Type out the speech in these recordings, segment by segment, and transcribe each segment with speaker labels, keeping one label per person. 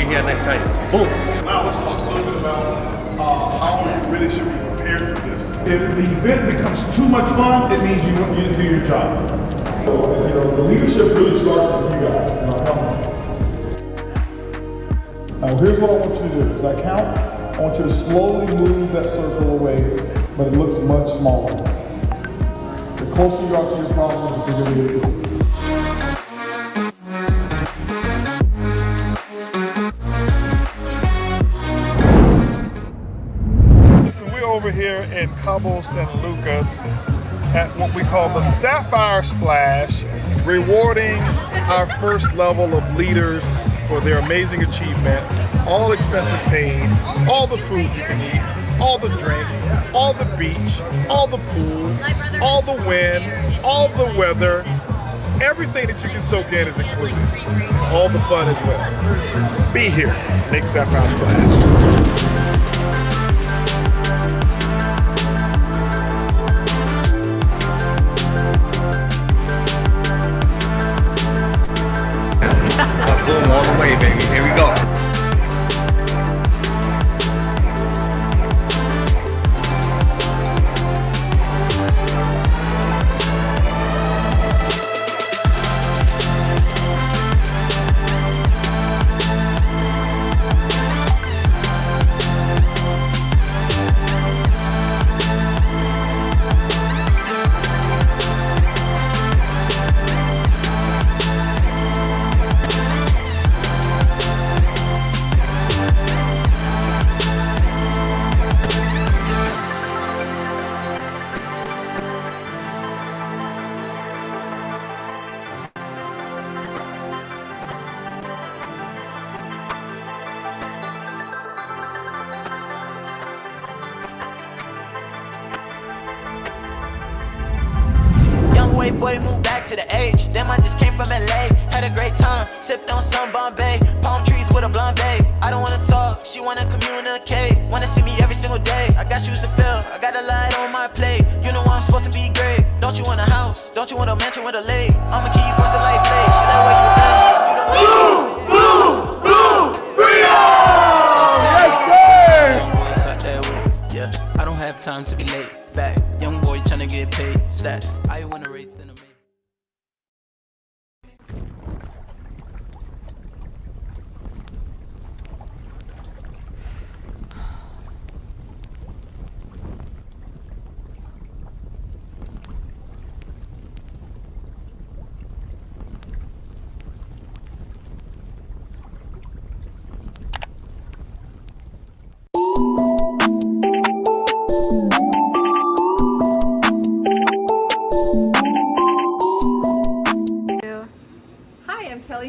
Speaker 1: here next time. Boom.
Speaker 2: Now let's talk a little bit about how we really should be prepared for this. If the event becomes too much fun, it means you didn't do your job. So, you know, the leadership really starts with you guys. You know, come on. Now here's what I want you to do. As I count, I want you to slowly move that circle away, but it looks much smaller. The closer you are to your problem, the bigger it is. Listen, we're over here in Cabo San Lucas at what we call the Sapphire Splash, rewarding our first level of leaders for their amazing achievement, all expenses paid, all the food you can eat, all the drink, all the beach, all the pool, all the wind, all the weather, everything that you can soak in is included. All the fun as well. Be here, make Sapphire Splash.
Speaker 1: Boom, all the way, baby. Here we go.
Speaker 3: Boy, moved back to the H. Then I just came from LA. Had a great time, sipped on some Bombay. Palm trees with a blonde babe. I don't wanna talk, she wanna communicate. Wanna see me every single day. I got shoes to fill, I got a lot on my plate. You know I'm supposed to be great. Don't you want a house? Don't you want a mansion with a lake? I'ma keep you first a life late. She like where you been? Boom! Boom! Boom! Freedom! Yes, sir! Yeah, I don't have time to be late. Back, young boy tryna get paid. Stats, I wanna rate them.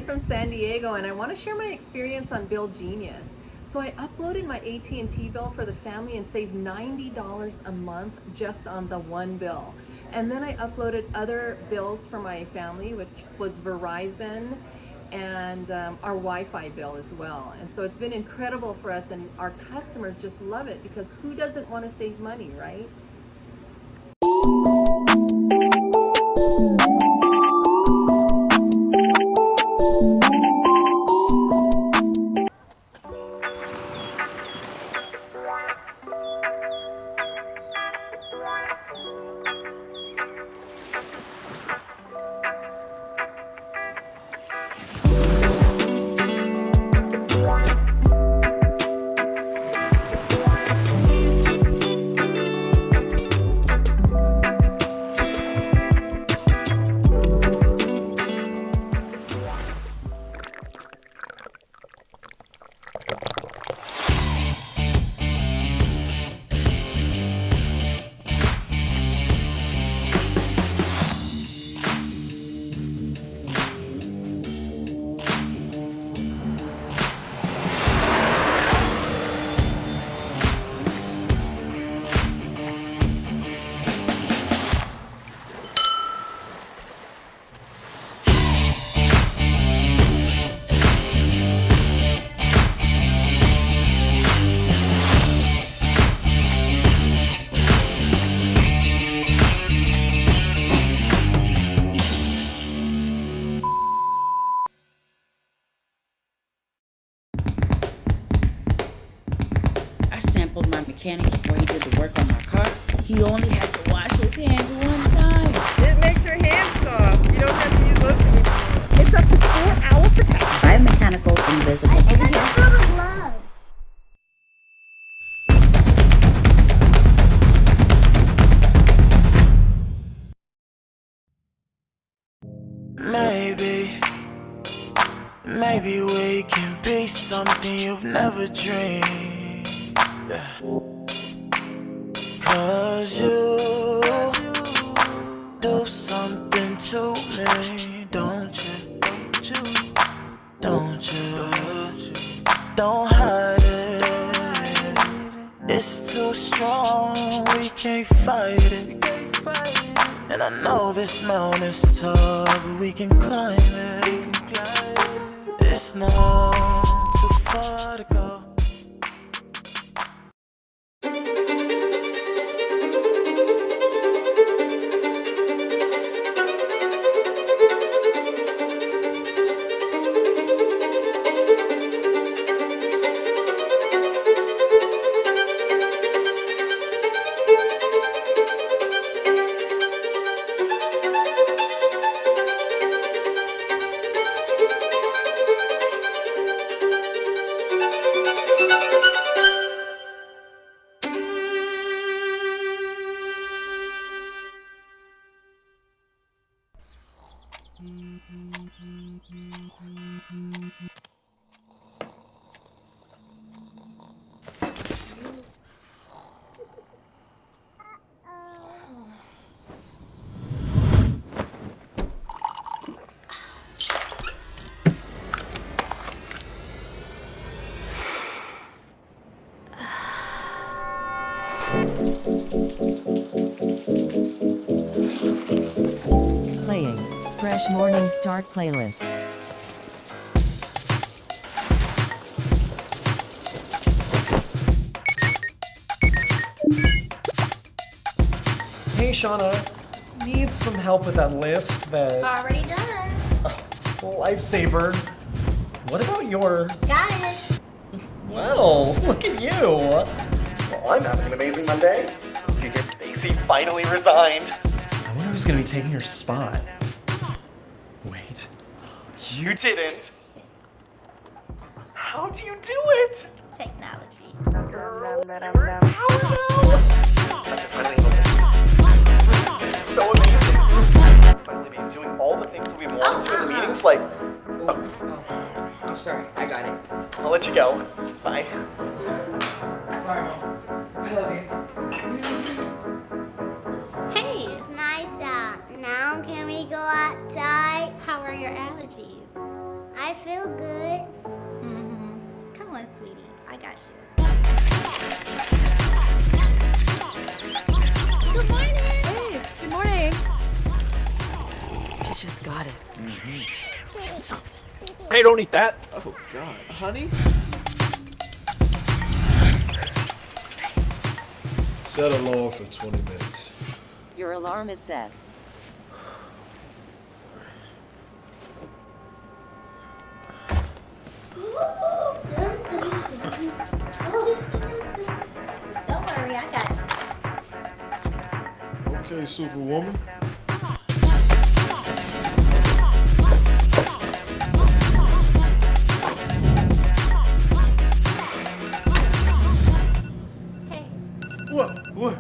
Speaker 4: From San Diego, and I want to share my experience on Bill Genius. So I uploaded my AT&T bill for the family and saved $90 a month just on the one bill. And then I uploaded other bills for my family, which was Verizon and our Wi-Fi bill as well. And so it's been incredible for us, and our customers just love it because who doesn't want to save money, right?
Speaker 5: told my mechanic before he did the work on my car, he only had to wash his hands one time.
Speaker 6: It makes your hands soft. You don't have to use lotion anymore. It's up to 4-hour protection.
Speaker 5: Biomechanical invisible. Over here.
Speaker 3: Maybe we can be something you've never dreamed. Cause you do something to me, don't you? Don't you? Don't hide it. It's too strong, we can't fight it. And I know this mountain is tall, but we can climb it. It's not too far to go.
Speaker 7: Playing Fresh Morning Start playlist.
Speaker 8: Hey Shauna, need some help with that list that...
Speaker 9: Already done.
Speaker 8: Lifesaver. What about your...
Speaker 9: Got it.
Speaker 8: Well, look at you. Well, I'm having an amazing Monday. You hear Stacy finally resigned. I wonder who's gonna be taking her spot. Wait, you didn't. How do you do it?
Speaker 9: Technology.
Speaker 8: So amazing. Finally be doing all the things that we wanted to in the meetings, like...
Speaker 10: I'm sorry, I got it.
Speaker 8: I'll let you go. Bye.
Speaker 10: Sorry, Mom. I love you.
Speaker 9: Hey, it's nice out. Now can we go outside? How are your allergies? I feel good. Come on, sweetie. I got you. Good morning.
Speaker 6: Hey, good morning.
Speaker 10: You just got it.
Speaker 1: Hey, don't eat that. Oh, God. Honey?
Speaker 11: Set alarm for 20 minutes.
Speaker 5: Your alarm is set.
Speaker 9: Don't worry, I got you.
Speaker 11: Okay, Superwoman.
Speaker 9: Hey.
Speaker 11: What?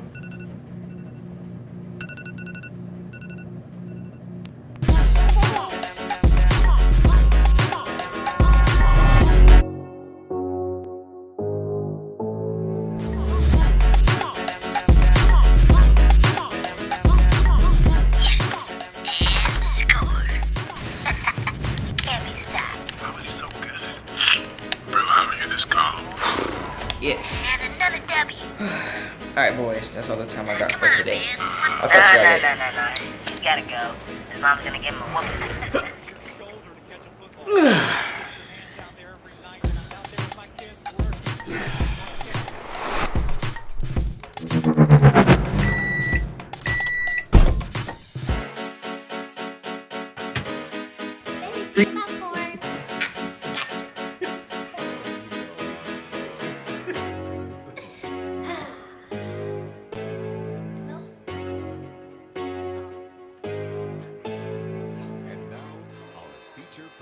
Speaker 10: Yes.
Speaker 9: And another W.
Speaker 10: Alright, boys, that's all the time I got for today. I'll talk to y'all later.
Speaker 9: No. You gotta go. His mom's gonna give him a whooping. Baby, popcorn.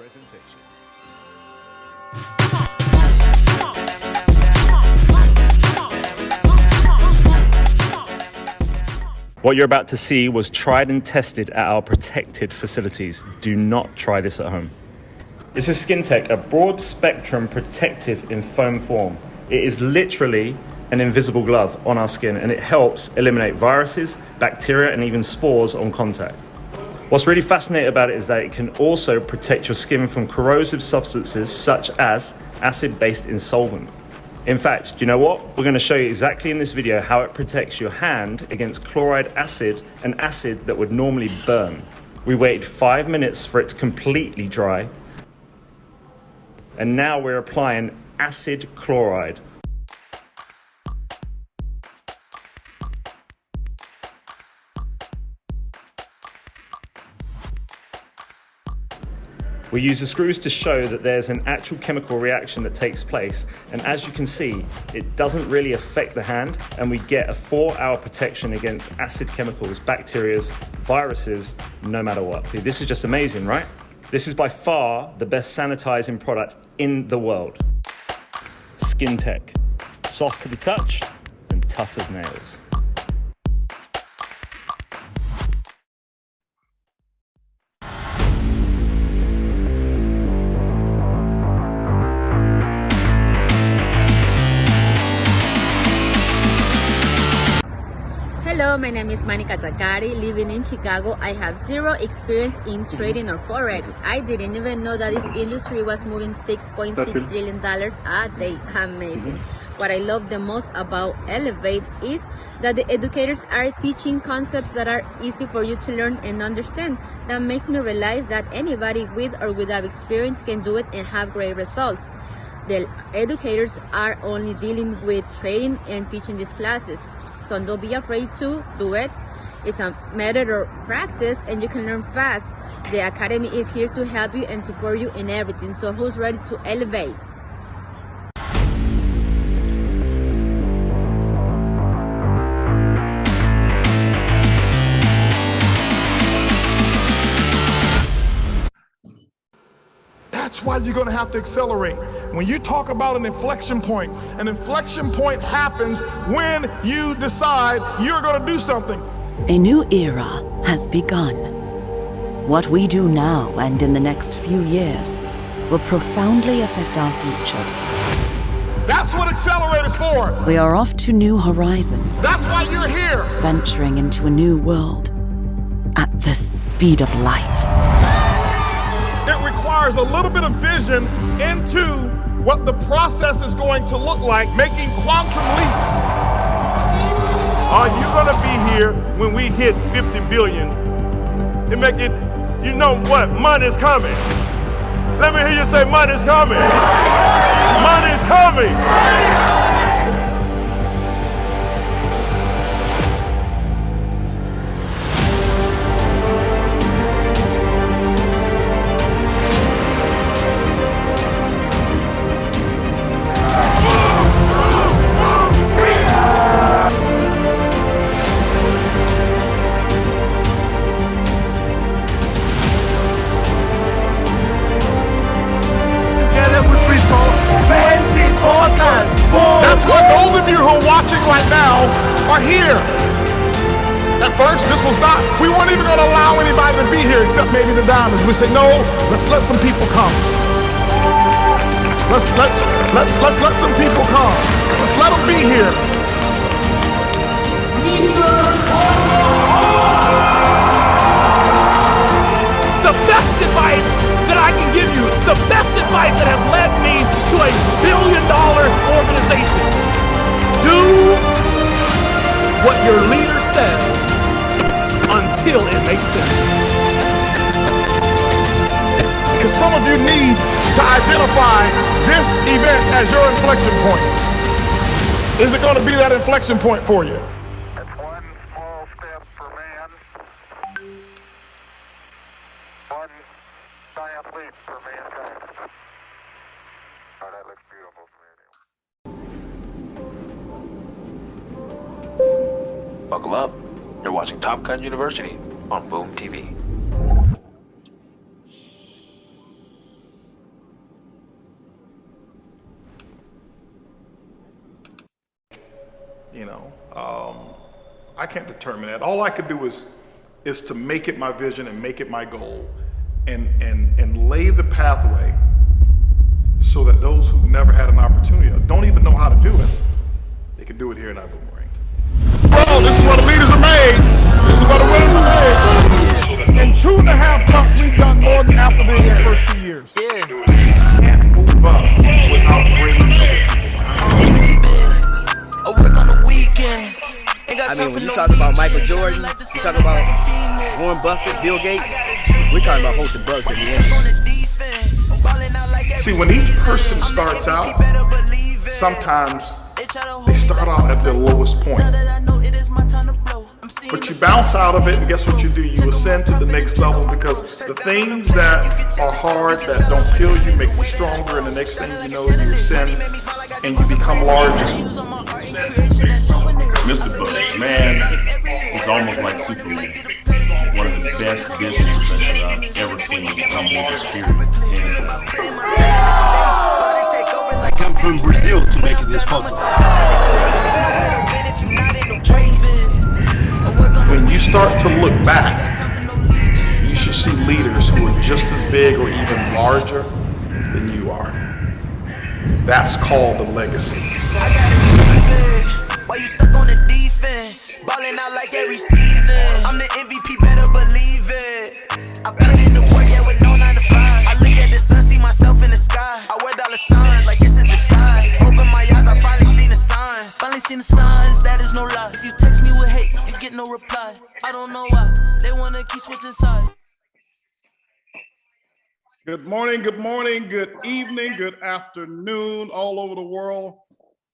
Speaker 12: presentation.
Speaker 13: What you're about to see was tried and tested at our protected facilities. Do not try this at home. This is SkinTech, a broad spectrum protective in foam form. It is literally an invisible glove on our skin, and it helps eliminate viruses, bacteria, and even spores on contact. What's really fascinating about it is that it can also protect your skin from corrosive substances such as acid-based insolvent. In fact, do you know what? We're going to show you exactly in this video how it protects your hand against chloride acid, an acid that would normally burn. We waited 5 minutes for it to completely dry, and now we're applying acid chloride. We use the screws to show that there's an actual chemical reaction that takes place, and as you can see, it doesn't really affect the hand, and we get a 4-hour protection against acid chemicals, bacteria, viruses, no matter what. This is just amazing, right? This is by far the best sanitizing product in the world. SkinTech, soft to the touch and tough as nails.
Speaker 14: Hello, my name is Manika Takari, living in Chicago. I have zero experience in trading or Forex. I didn't even know that this industry was moving $6.6 trillion a day. Amazing. What I love the most about Elevate is that the educators are teaching concepts that are easy for you to learn and understand. That makes me realize that anybody with or without experience can do it and have great results. The educators are only dealing with trading and teaching these classes. So don't be afraid to do it. It's a matter of practice and you can learn fast. The Academy is here to help you and support you in everything. So who's ready to elevate?
Speaker 2: That's why you're going to have to accelerate. When you talk about an inflection point happens when you decide you're going to do something.
Speaker 15: A new era has begun. What we do now and in the next few years will profoundly affect our future.
Speaker 2: That's what Accelerate is for.
Speaker 15: We are off to new horizons.
Speaker 2: That's why you're here.
Speaker 15: Venturing into a new world at the speed of light.
Speaker 2: It requires a little bit of vision into what the process is going to look like, making quantum leaps. Are you going to be here when we hit 50 billion? And make it, you know what, money's coming. Let me hear you say money's coming. Money's coming. That's why those of you who are watching right now are here. At first, this was not, we weren't even going to allow anybody to be here except maybe the diamonds. We said, no, let's let some people come. Let's let some people come. Let's let them be here.
Speaker 16: The best advice that I can give you, the best advice that has led me to a billion-dollar organization. Do what your leader says until it makes sense.
Speaker 2: Because some of you need to identify this event as your inflection point. Is it going to be that inflection point for you?
Speaker 17: That's one small step for man, one giant leap for mankind. Oh, that looks beautiful from here.
Speaker 18: Buckle up. You're watching Top Gun University on BÜM TV.
Speaker 2: I can't determine that. All I could do is to make it my vision and make it my goal, and lay the pathway so that those who've never had an opportunity or don't even know how to do it, they can do it here in Ibüümerang.
Speaker 16: Oh, this is where the leaders are made. This is where the winners are made. In 2.5 months, we've done more than half of it in the first 2 years.
Speaker 2: You can't move up without bringing
Speaker 3: I work on the weekend.
Speaker 12: I mean, when you talk about Michael Jordan, you talk about Warren Buffett, Bill Gates, we're talking about Holton Bucks in the industry.
Speaker 2: See, when each person starts out, sometimes they start out at their lowest point. But you bounce out of it, and guess what you do? You ascend to the next level, because the things that are hard, that don't kill you, make you stronger, and the next thing you know, you ascend and you become larger.
Speaker 19: Mr. Buck, man, it's almost like Superman. One of the best business that I've ever seen come with the spirit.
Speaker 11: I come from Brazil to make this possible.
Speaker 2: When you start to look back, you should see leaders who are just as big or even larger than you are. That's called a legacy.
Speaker 3: Why you stuck on the defense? Balling out like every season. I'm the MVP, better believe it. I put in the work, yeah, with no 9 to 5. I look at the sun, see myself in the sky. I wear dollar signs like it's in the sky. Open my eyes, I finally seen the signs. Finally seen the signs, that is no lie. If you text me with hate, you get no reply. I don't know why, they wanna keep switching sides.
Speaker 2: Good morning, good evening, good afternoon, all over the world.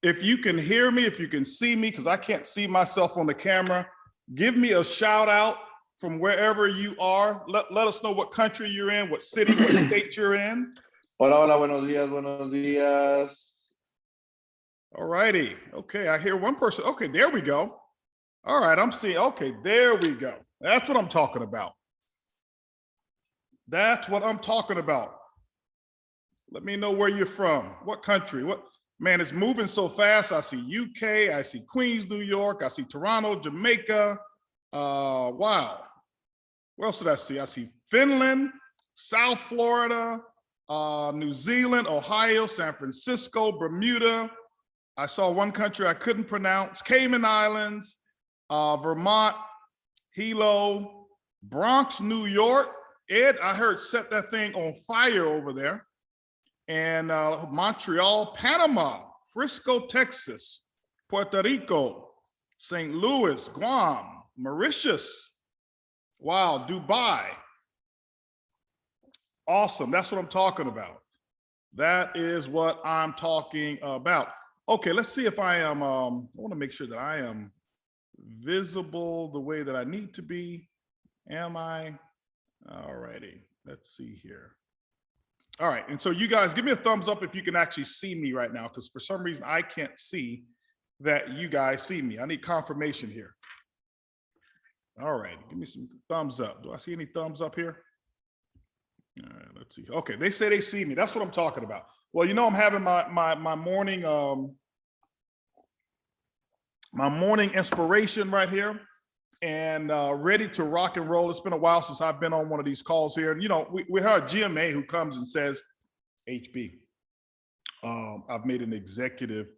Speaker 2: If you can hear me, if you can see me, because I can't see myself on the camera, give me a shout out from wherever you are. Let us know what country you're in, what city, what state you're in.
Speaker 20: Hola, hola, buenos días, buenos días.
Speaker 2: All righty. Okay, I hear one person. Okay, there we go. All right, I'm seeing. Okay, there we go. That's what I'm talking about. That's what I'm talking about. Let me know where you're from. What country? What? Man, it's moving so fast. I see UK, I see Queens, New York, I see Toronto, Jamaica. Wow. What else did I see? I see Finland, South Florida, New Zealand, Ohio, San Francisco, Bermuda. I saw one country I couldn't pronounce, Cayman Islands, Vermont, Hilo, Bronx, New York. Ed, I heard, set that thing on fire over there. And Montreal, Panama, Frisco, Texas, Puerto Rico, St. Louis, Guam, Mauritius. Wow, Dubai. Awesome, that's what I'm talking about. That is what I'm talking about. Okay, let's see if I am, I wanna make sure that I am visible the way that I need to be. Am I? All righty, let's see here. All right, and so you guys, give me a thumbs up if you can actually see me right now, because for some reason I can't see that you guys see me. I need confirmation here. All right, give me some thumbs up. Do I see any thumbs up here? All right, let's see. Okay, they say they see me. That's what I'm talking about. Well, you know, I'm having my morning inspiration right here, and ready to rock and roll. It's been a while since I've been on one of these calls here. And, you know, we have a GMA who comes and says, HB, I've made an executive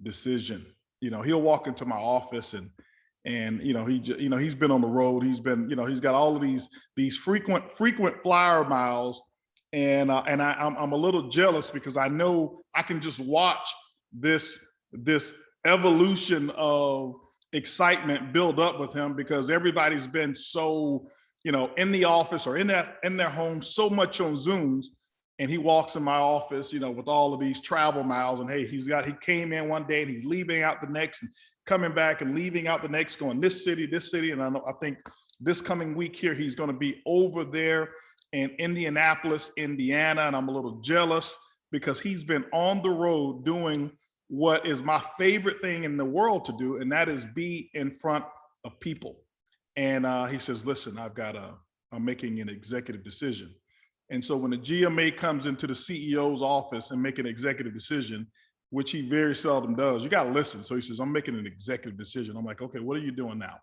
Speaker 2: decision. You know, he'll walk into my office and you know, he's been on the road. He's been, you know, he's got all of these frequent flyer miles. And I'm a little jealous, because I know I can just watch this evolution of excitement build up with him, because everybody's been so, you know, in the office or in their home, so much on Zooms, and he walks in my office, you know, with all of these travel miles, and hey, he came in one day and he's leaving out the next, and coming back and leaving out the next, going this city, and I think this coming week here he's going to be over there in Indianapolis, Indiana, and I'm a little jealous, because he's been on the road doing what is my favorite thing in the world to do, and that is be in front of people. And he says, listen, I'm making an executive decision. And so when the GMA comes into the CEO's office and make an executive decision, which he very seldom does. You got to listen. So he says, I'm making an executive decision. I'm like, okay, what are you doing now?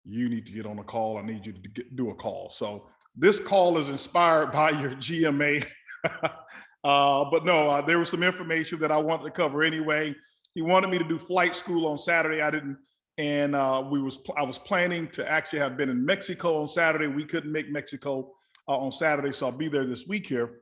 Speaker 2: You need to get on a call. I need you to do a call. So this call is inspired by your GMA. But no, there was some information that I wanted to cover anyway. He wanted me to do flight school on Saturday. I didn't. And I was planning to actually have been in Mexico on Saturday. We couldn't make Mexico on Saturday, so I'll be there this week here.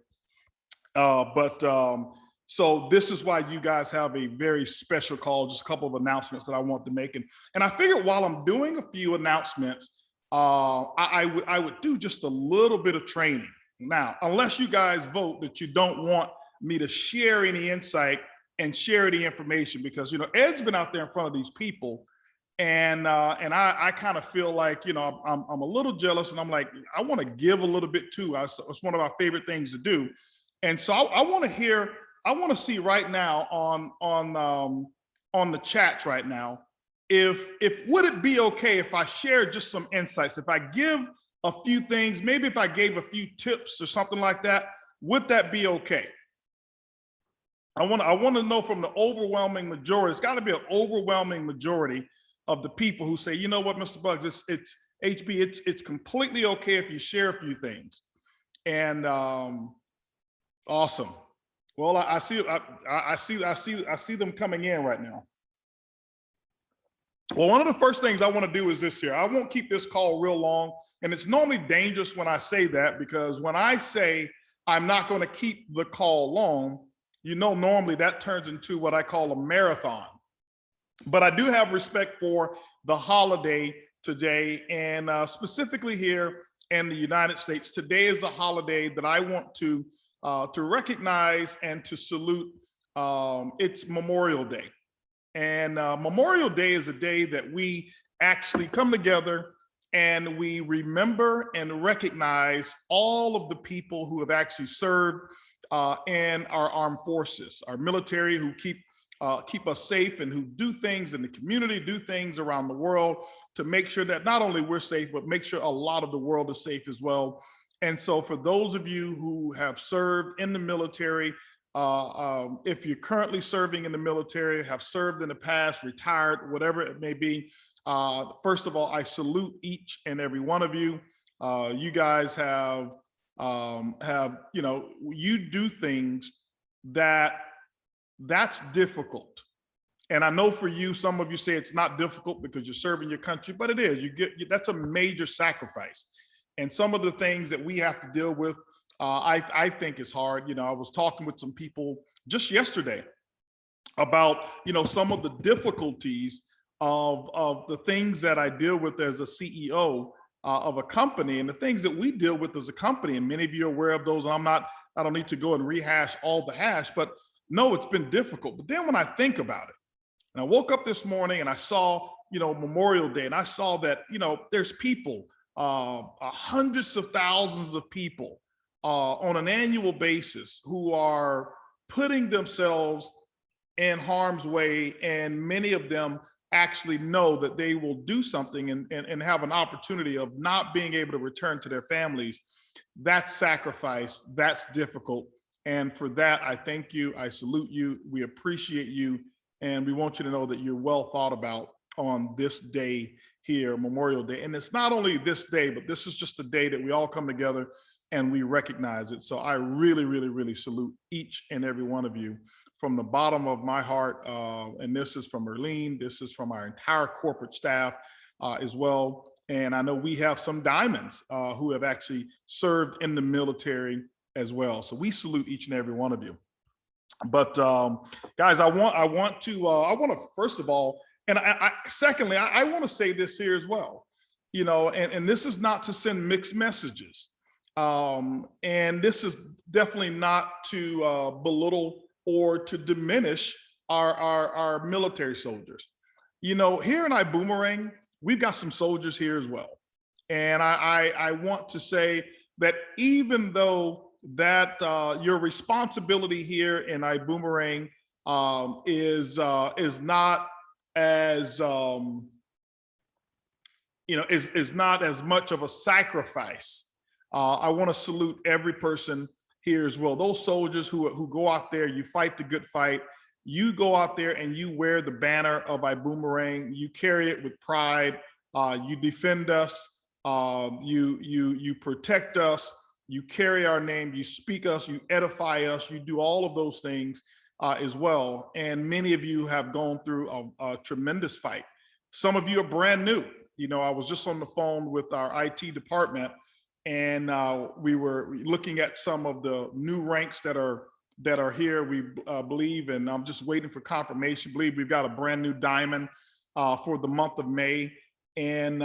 Speaker 2: So this is why you guys have a very special call, just a couple of announcements that I want to make. And I figured while I'm doing a few announcements, I would do just a little bit of training. Now, unless you guys vote that you don't want me to share any insight and share the information, because, you know, Ed's been out there in front of these people, and I kind of feel like, you know, I'm a little jealous, and I'm like, I want to give a little bit too. It's one of our favorite things to do. And so I want to hear, I want to see right now on the chats right now, if would it be okay if I share just some insights, if I give a few things, maybe if I gave a few tips or something like that, would that be okay? I want to know from the overwhelming majority. It's got to be an overwhelming majority of the people who say, you know what, Mr. Bugs, it's HB, it's completely okay if you share a few things. And awesome. Well, I see them coming in right now. Well, one of the first things I want to do is this here. I won't keep this call real long, and it's normally dangerous when I say that, because when I say I'm not going to keep the call long, you know, normally that turns into what I call a marathon. But I do have respect for the holiday today, and specifically here in the United States, today is a holiday that I want to recognize and to salute. It's Memorial Day. And Memorial Day is a day that we actually come together and we remember and recognize all of the people who have actually served in our armed forces, our military, who keep us safe and who do things in the community, do things around the world to make sure that not only we're safe, but make sure a lot of the world is safe as well. And so for those of you who have served in the military, if you're currently serving in the military, have served in the past, retired, whatever it may be, first of all, I salute each and every one of you. You guys have, you know, you do things that's difficult. And I know for you, some of you say it's not difficult because you're serving your country, but it is. That's a major sacrifice. And some of the things that we have to deal with, I think is hard. You know, I was talking with some people just yesterday about, you know, some of the difficulties of the things that I deal with as a CEO of a company, and the things that we deal with as a company. And many of you are aware of those. I don't need to go and rehash all the hash, but no, it's been difficult. But then when I think about it, and I woke up this morning and I saw, you know, Memorial Day, and I saw that, you know, there's people, hundreds of thousands of people on an annual basis who are putting themselves in harm's way, and many of them actually know that they will do something and have an opportunity of not being able to return to their families. That's sacrifice, that's difficult. And for that, I thank you, I salute you, we appreciate you, and we want you to know that you're well thought about on this day here, Memorial Day. And it's not only this day, but this is just a day that we all come together and we recognize it. So I really, really, really salute each and every one of you from the bottom of my heart. And this is from Erlene, this is from our entire corporate staff as well. And I know we have some diamonds who have actually served in the military as well. So we salute each and every one of you. But guys, I want to first of all, and secondly, I want to say this here as well, you know, and this is not to send mixed messages. And this is definitely not to belittle or to diminish our military soldiers. You know, here in Ibüümerang, we've got some soldiers here as well. And I want to say that even though that your responsibility here in Ibüümerang is not as you know, is not as much of a sacrifice. I want to salute every person here as well. Those soldiers who go out there, you fight the good fight. You go out there and you wear the banner of Ibüümerang. You carry it with pride. You defend us. You protect us. You carry our name. You speak us. You edify us. You do all of those things as well. And many of you have gone through a tremendous fight. Some of you are brand new. You know, I was just on the phone with our IT department, and we were looking at some of the new ranks that are here. We believe, and I'm just waiting for confirmation, believe we've got a brand new diamond for the month of May. And,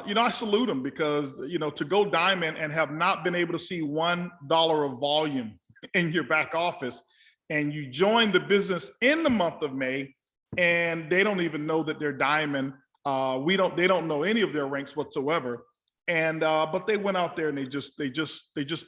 Speaker 2: you know, I salute them because, you know, to go diamond and have not been able to see $1 of volume in your back office, and you join the business in the month of May, and they don't even know that they're diamond. They don't know any of their ranks whatsoever. And, but they went out there and they just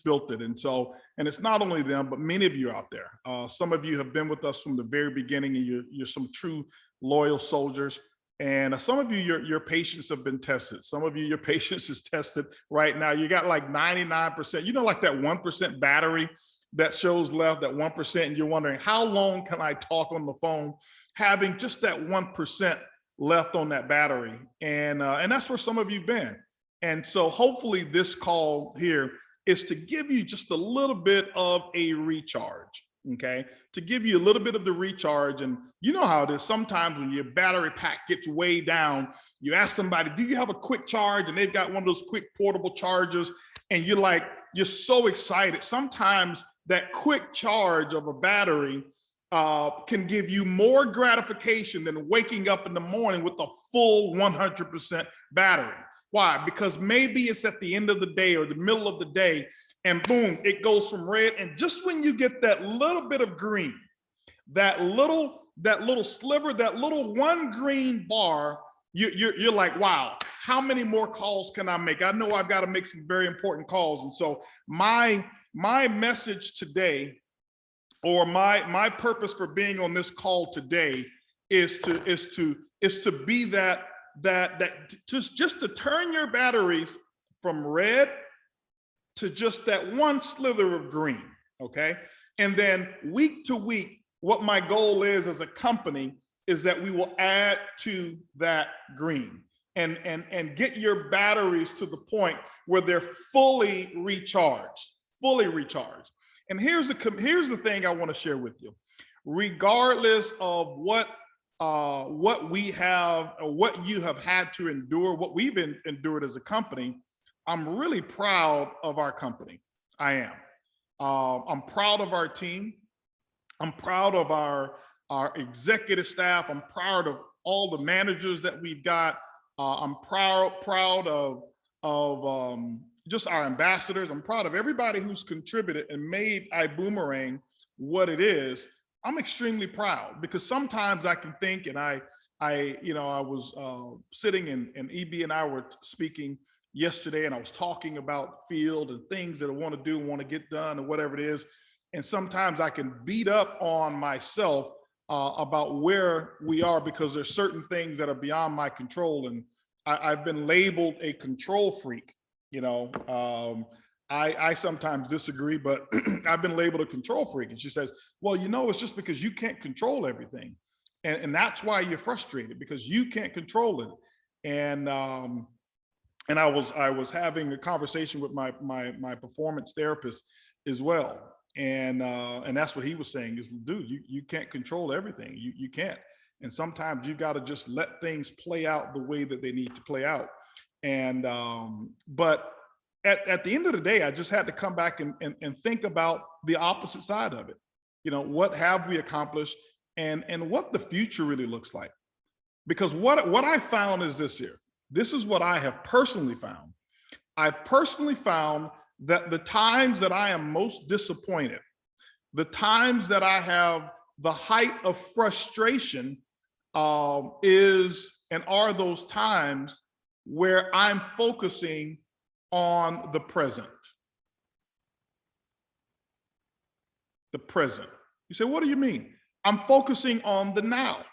Speaker 2: built it. And so, and it's not only them, but many of you out there. Some of you have been with us from the very beginning, and you're some true loyal soldiers. And some of you, your patience have been tested. Some of you, your patience is tested right now. You got like 99%, you know, like that 1% battery that shows left, that 1%, and you're wondering, how long can I talk on the phone having just that 1% left on that battery? And that's where some of you've been. And so hopefully this call here is to give you just a little bit of a recharge, okay? To give you a little bit of the recharge. And you know how it is. Sometimes when your battery pack gets way down, you ask somebody, do you have a quick charge? And they've got one of those quick portable chargers, and you're so excited. Sometimes that quick charge of a battery can give you more gratification than waking up in the morning with a full 100% battery. Why? Because maybe it's at the end of the day or the middle of the day, and boom, it goes from red. And just when you get that little bit of green, that little sliver, that little one green bar, you're like, wow, how many more calls can I make? I know I've got to make some very important calls. And so my message today, or my purpose for being on this call today, is to be that just to turn your batteries from red to just that one slither of green, okay? And then week to week, what my goal is as a company is that we will add to that green and get your batteries to the point where they're fully recharged. And here's the thing I want to share with you. Regardless of what we have, or what you have had to endure, what we've endured as a company, I'm really proud of our company. I am. I'm proud of our team. I'm proud of our executive staff. I'm proud of all the managers that we've got. I'm proud of just our ambassadors. I'm proud of everybody who's contributed and made Ibüümerang what it is. I'm extremely proud, because sometimes I can think, and I was sitting and EB and I were speaking yesterday, and I was talking about field and things that I want to do, want to get done, and whatever it is. And sometimes I can beat up on myself about where we are, because there's certain things that are beyond my control. And I've been labeled a control freak. You know, I sometimes disagree, but I've been labeled a control freak. And she says, well, you know, it's just because you can't control everything. And that's why you're frustrated, because you can't control it. And I was having a conversation with my performance therapist as well. And that's what he was saying is, dude, you can't control everything. You can't. And sometimes you got to just let things play out the way that they need to play out. And but at the end of the day, I just had to come back and think about the opposite side of it. You know, what have we accomplished, and what the future really looks like? Because what I found is this here. This is what I have personally found. I've personally found that the times that I am most disappointed, the times that I have the height of frustration are those times where I'm focusing on the present. The present. You say, what do you mean? I'm focusing on the now.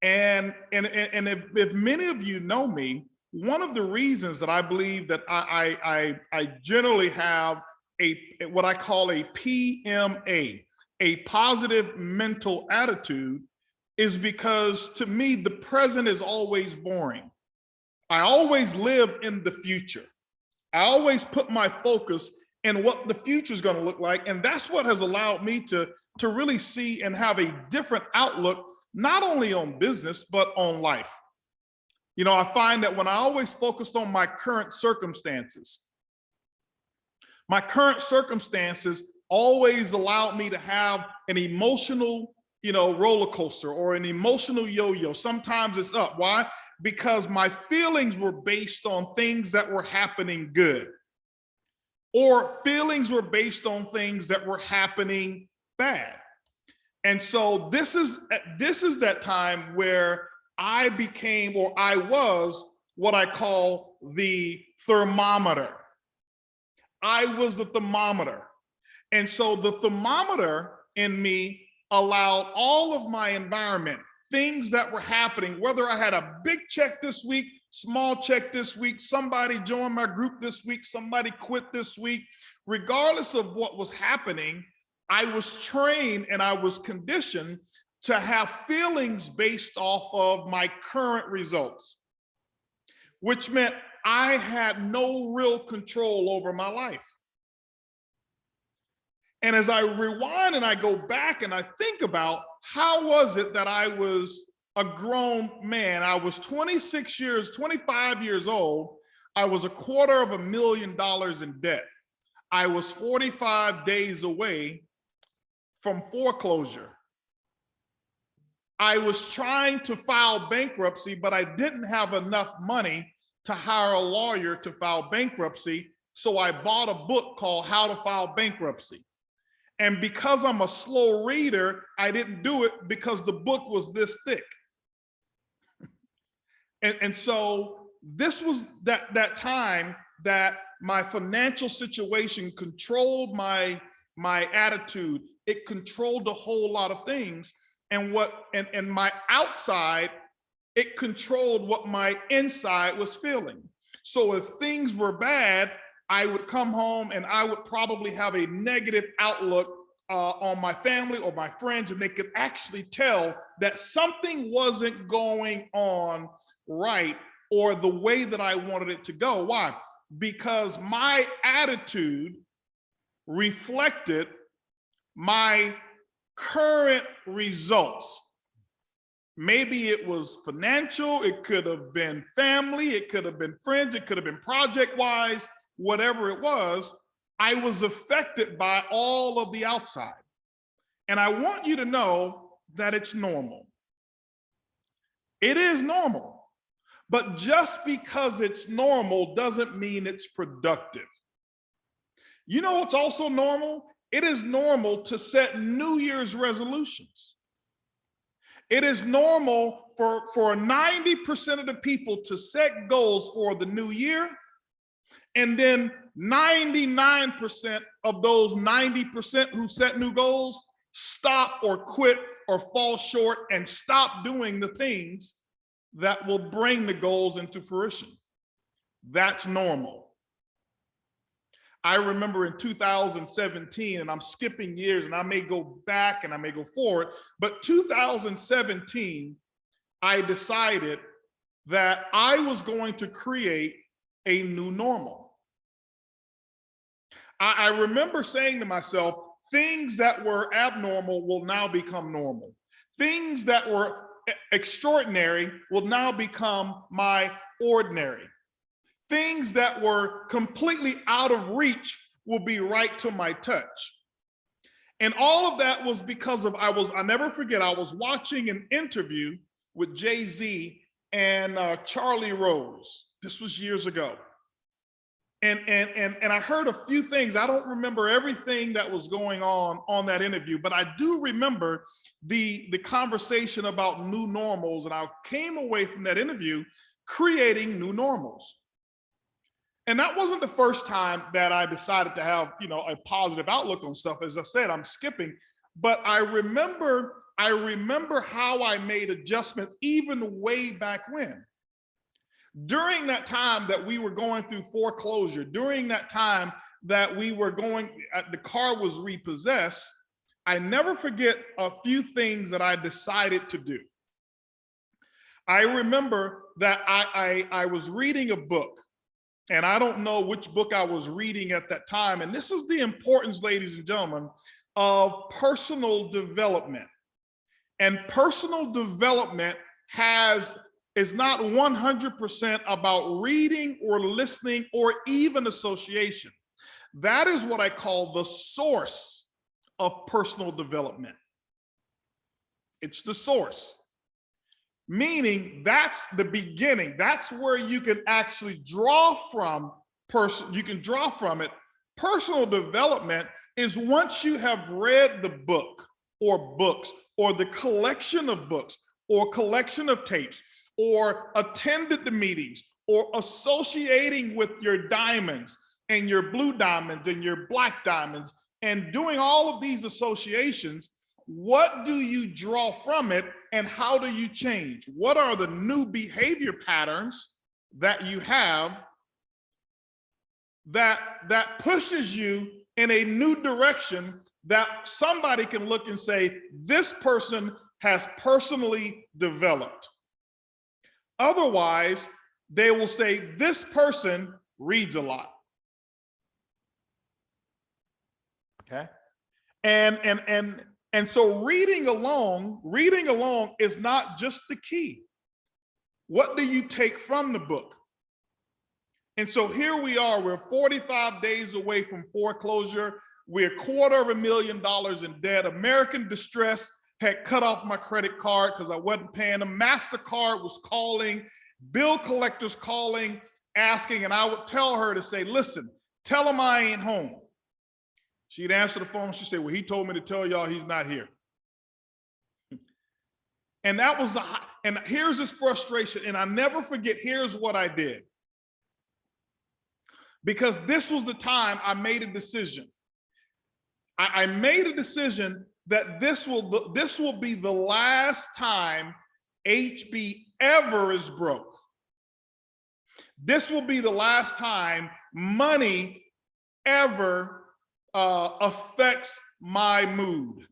Speaker 2: And if many of you know me, one of the reasons that I believe that I generally have what I call a PMA, a positive mental attitude, is because to me, the present is always boring. I always live in the future. I always put my focus in what the future is going to look like. And that's what has allowed me to really see and have a different outlook, not only on business, but on life. You know, I find that when I always focused on my current circumstances always allowed me to have an emotional, roller coaster or an emotional yo-yo. Sometimes it's up. Why? Because my feelings were based on things that were happening good, or feelings were based on things that were happening bad. And so this is that time where I became, or I was, what I call the thermometer. I was the thermometer. And so the thermometer in me allowed all of my environment, things that were happening, whether I had a big check this week, small check this week, somebody joined my group this week, somebody quit this week, regardless of what was happening, I was trained and I was conditioned to have feelings based off of my current results, which meant I had no real control over my life. And as I rewind and I go back and I think about how was it that I was a grown man, I was 25 years old, I was $250,000 in debt. I was 45 days away from foreclosure. I was trying to file bankruptcy, but I didn't have enough money to hire a lawyer to file bankruptcy. So I bought a book called How to File Bankruptcy. And because I'm a slow reader, I didn't do it because the book was this thick. And so this was that time that my financial situation controlled my attitude. It controlled a whole lot of things. And my outside, it controlled what my inside was feeling. So if things were bad, I would come home and I would probably have a negative outlook on my family or my friends, and they could actually tell that something wasn't going on right or the way that I wanted it to go. Why? Because my attitude reflected my current results. Maybe it was financial, it could have been family, it could have been friends, it could have been project-wise, whatever it was. I was affected by all of the outside. And I want you to know that it's normal. It is normal. But just because it's normal doesn't mean it's productive. You know what's also normal? It is normal to set New Year's resolutions. It is normal for 90% of the people to set goals for the new year, and then 99% of those 90% who set new goals stop or quit or fall short and stop doing the things that will bring the goals into fruition. That's normal. I remember in 2017, and I'm skipping years and I may go back and I may go forward, but 2017, I decided that I was going to create a new normal. I remember saying to myself, things that were abnormal will now become normal. Things that were extraordinary will now become my ordinary. Things that were completely out of reach will be right to my touch. And all of that was because of, I never forget, I was watching an interview with Jay-Z and Charlie Rose. This was years ago. And I heard a few things. I don't remember everything that was going on that interview, but I do remember the conversation about new normals. And I came away from that interview creating new normals. And that wasn't the first time that I decided to have, a positive outlook on stuff. As I said, I'm skipping, but I remember how I made adjustments even way back when. During that time that we were going through foreclosure, during that time that we were going, the car was repossessed, I never forget a few things that I decided to do. I remember that I was reading a book, and I don't know which book I was reading at that time. And this is the importance, ladies and gentlemen, of personal development. And personal development is not 100% about reading or listening or even association. That is what I call the source of personal development. It's the source. Meaning that's the beginning. That's where you can actually draw from you can draw from it. Personal development is once you have read the book or books or the collection of books or collection of tapes or attended the meetings or associating with your diamonds and your blue diamonds and your black diamonds and doing all of these associations. What do you draw from it and how do you change? What are the new behavior patterns that you have that pushes you in a new direction that somebody can look and say, this person has personally developed? Otherwise, they will say, this person reads a lot. Okay? And so reading along is not just the key. What do you take from the book? And so here we are, we're 45 days away from foreclosure. We're $250,000 in debt. American Distress had cut off my credit card because I wasn't paying them. MasterCard was calling, bill collectors calling, asking, and I would tell her to say, listen, tell them I ain't home. She'd answer the phone. She'd say, well, he told me to tell y'all he's not here. And that was and here's this frustration. And I never forget, here's what I did. Because this was the time I made a decision. I made a decision that this will be the last time HB ever is broke. This will be the last time money ever affects my mood.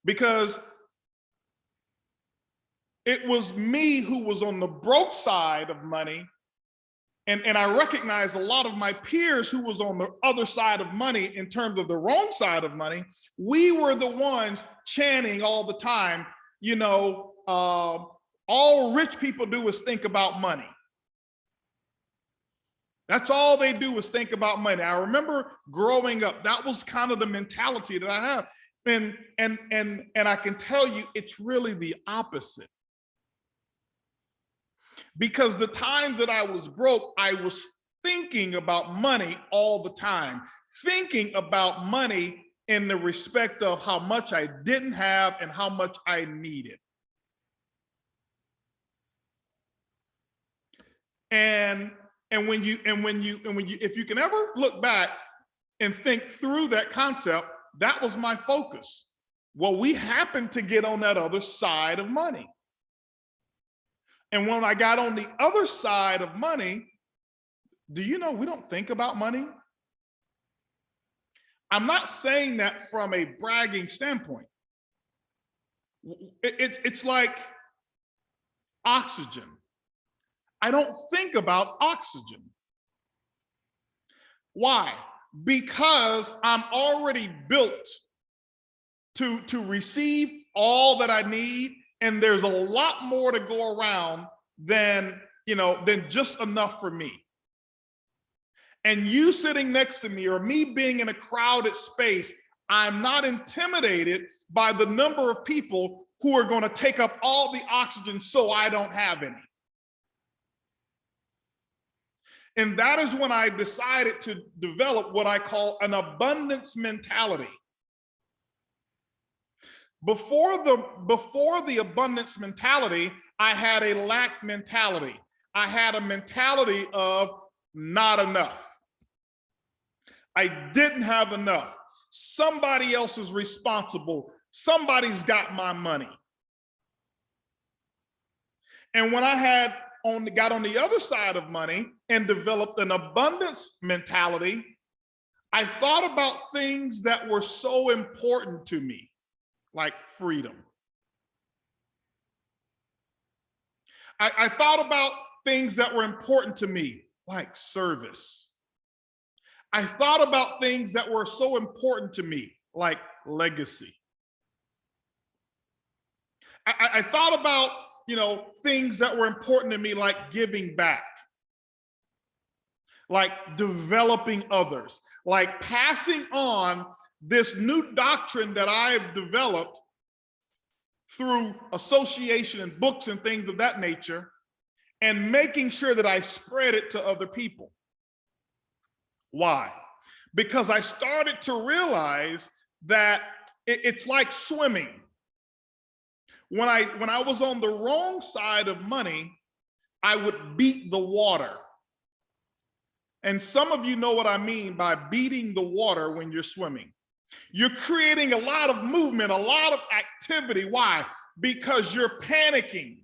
Speaker 2: Because it was me who was on the broke side of money, and I recognized a lot of my peers who was on the other side of money in terms of the wrong side of money. We were the ones chanting all the time, you know, all rich people do is think about money. That's all they do is think about money. I remember growing up, that was kind of the mentality that I have. And I can tell you, it's really the opposite. Because the times that I was broke, I was thinking about money all the time, thinking about money in the respect of how much I didn't have and how much I needed. And if you can ever look back and think through that concept, that was my focus. Well, we happened to get on that other side of money. And when I got on the other side of money, do you know we don't think about money? I'm not saying that from a bragging standpoint. It's like oxygen. I don't think about oxygen. Why? Because I'm already built to receive all that I need, and there's a lot more to go around than just enough for me. And you sitting next to me or me being in a crowded space, I'm not intimidated by the number of people who are going to take up all the oxygen so I don't have any. And that is when I decided to develop what I call an abundance mentality. Before the abundance mentality, I had a lack mentality. I had a mentality of not enough. I didn't have enough. Somebody else is responsible. Somebody's got my money. And when I had got on the other side of money and developed an abundance mentality, I thought about things that were so important to me, like freedom. I thought about things that were important to me, like service. I thought about things that were so important to me, like legacy. I thought about, things that were important to me, like giving back, like developing others, like passing on this new doctrine that I've developed through association and books and things of that nature, and making sure that I spread it to other people. Why? Because I started to realize that it's like swimming. When I was on the wrong side of money, I would beat the water. And some of you know what I mean by beating the water when you're swimming. You're creating a lot of movement, a lot of activity. Why? Because you're panicking.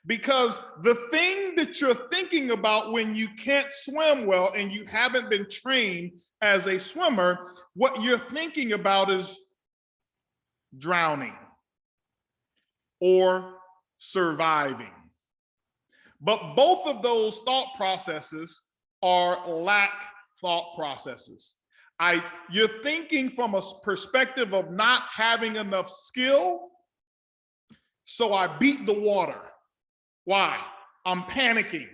Speaker 2: Because the thing that you're thinking about when you can't swim well and you haven't been trained as a swimmer, what you're thinking about is drowning or surviving. But both of those thought processes are lack thought processes. You're thinking from a perspective of not having enough skill, so I beat the water. Why? I'm panicking.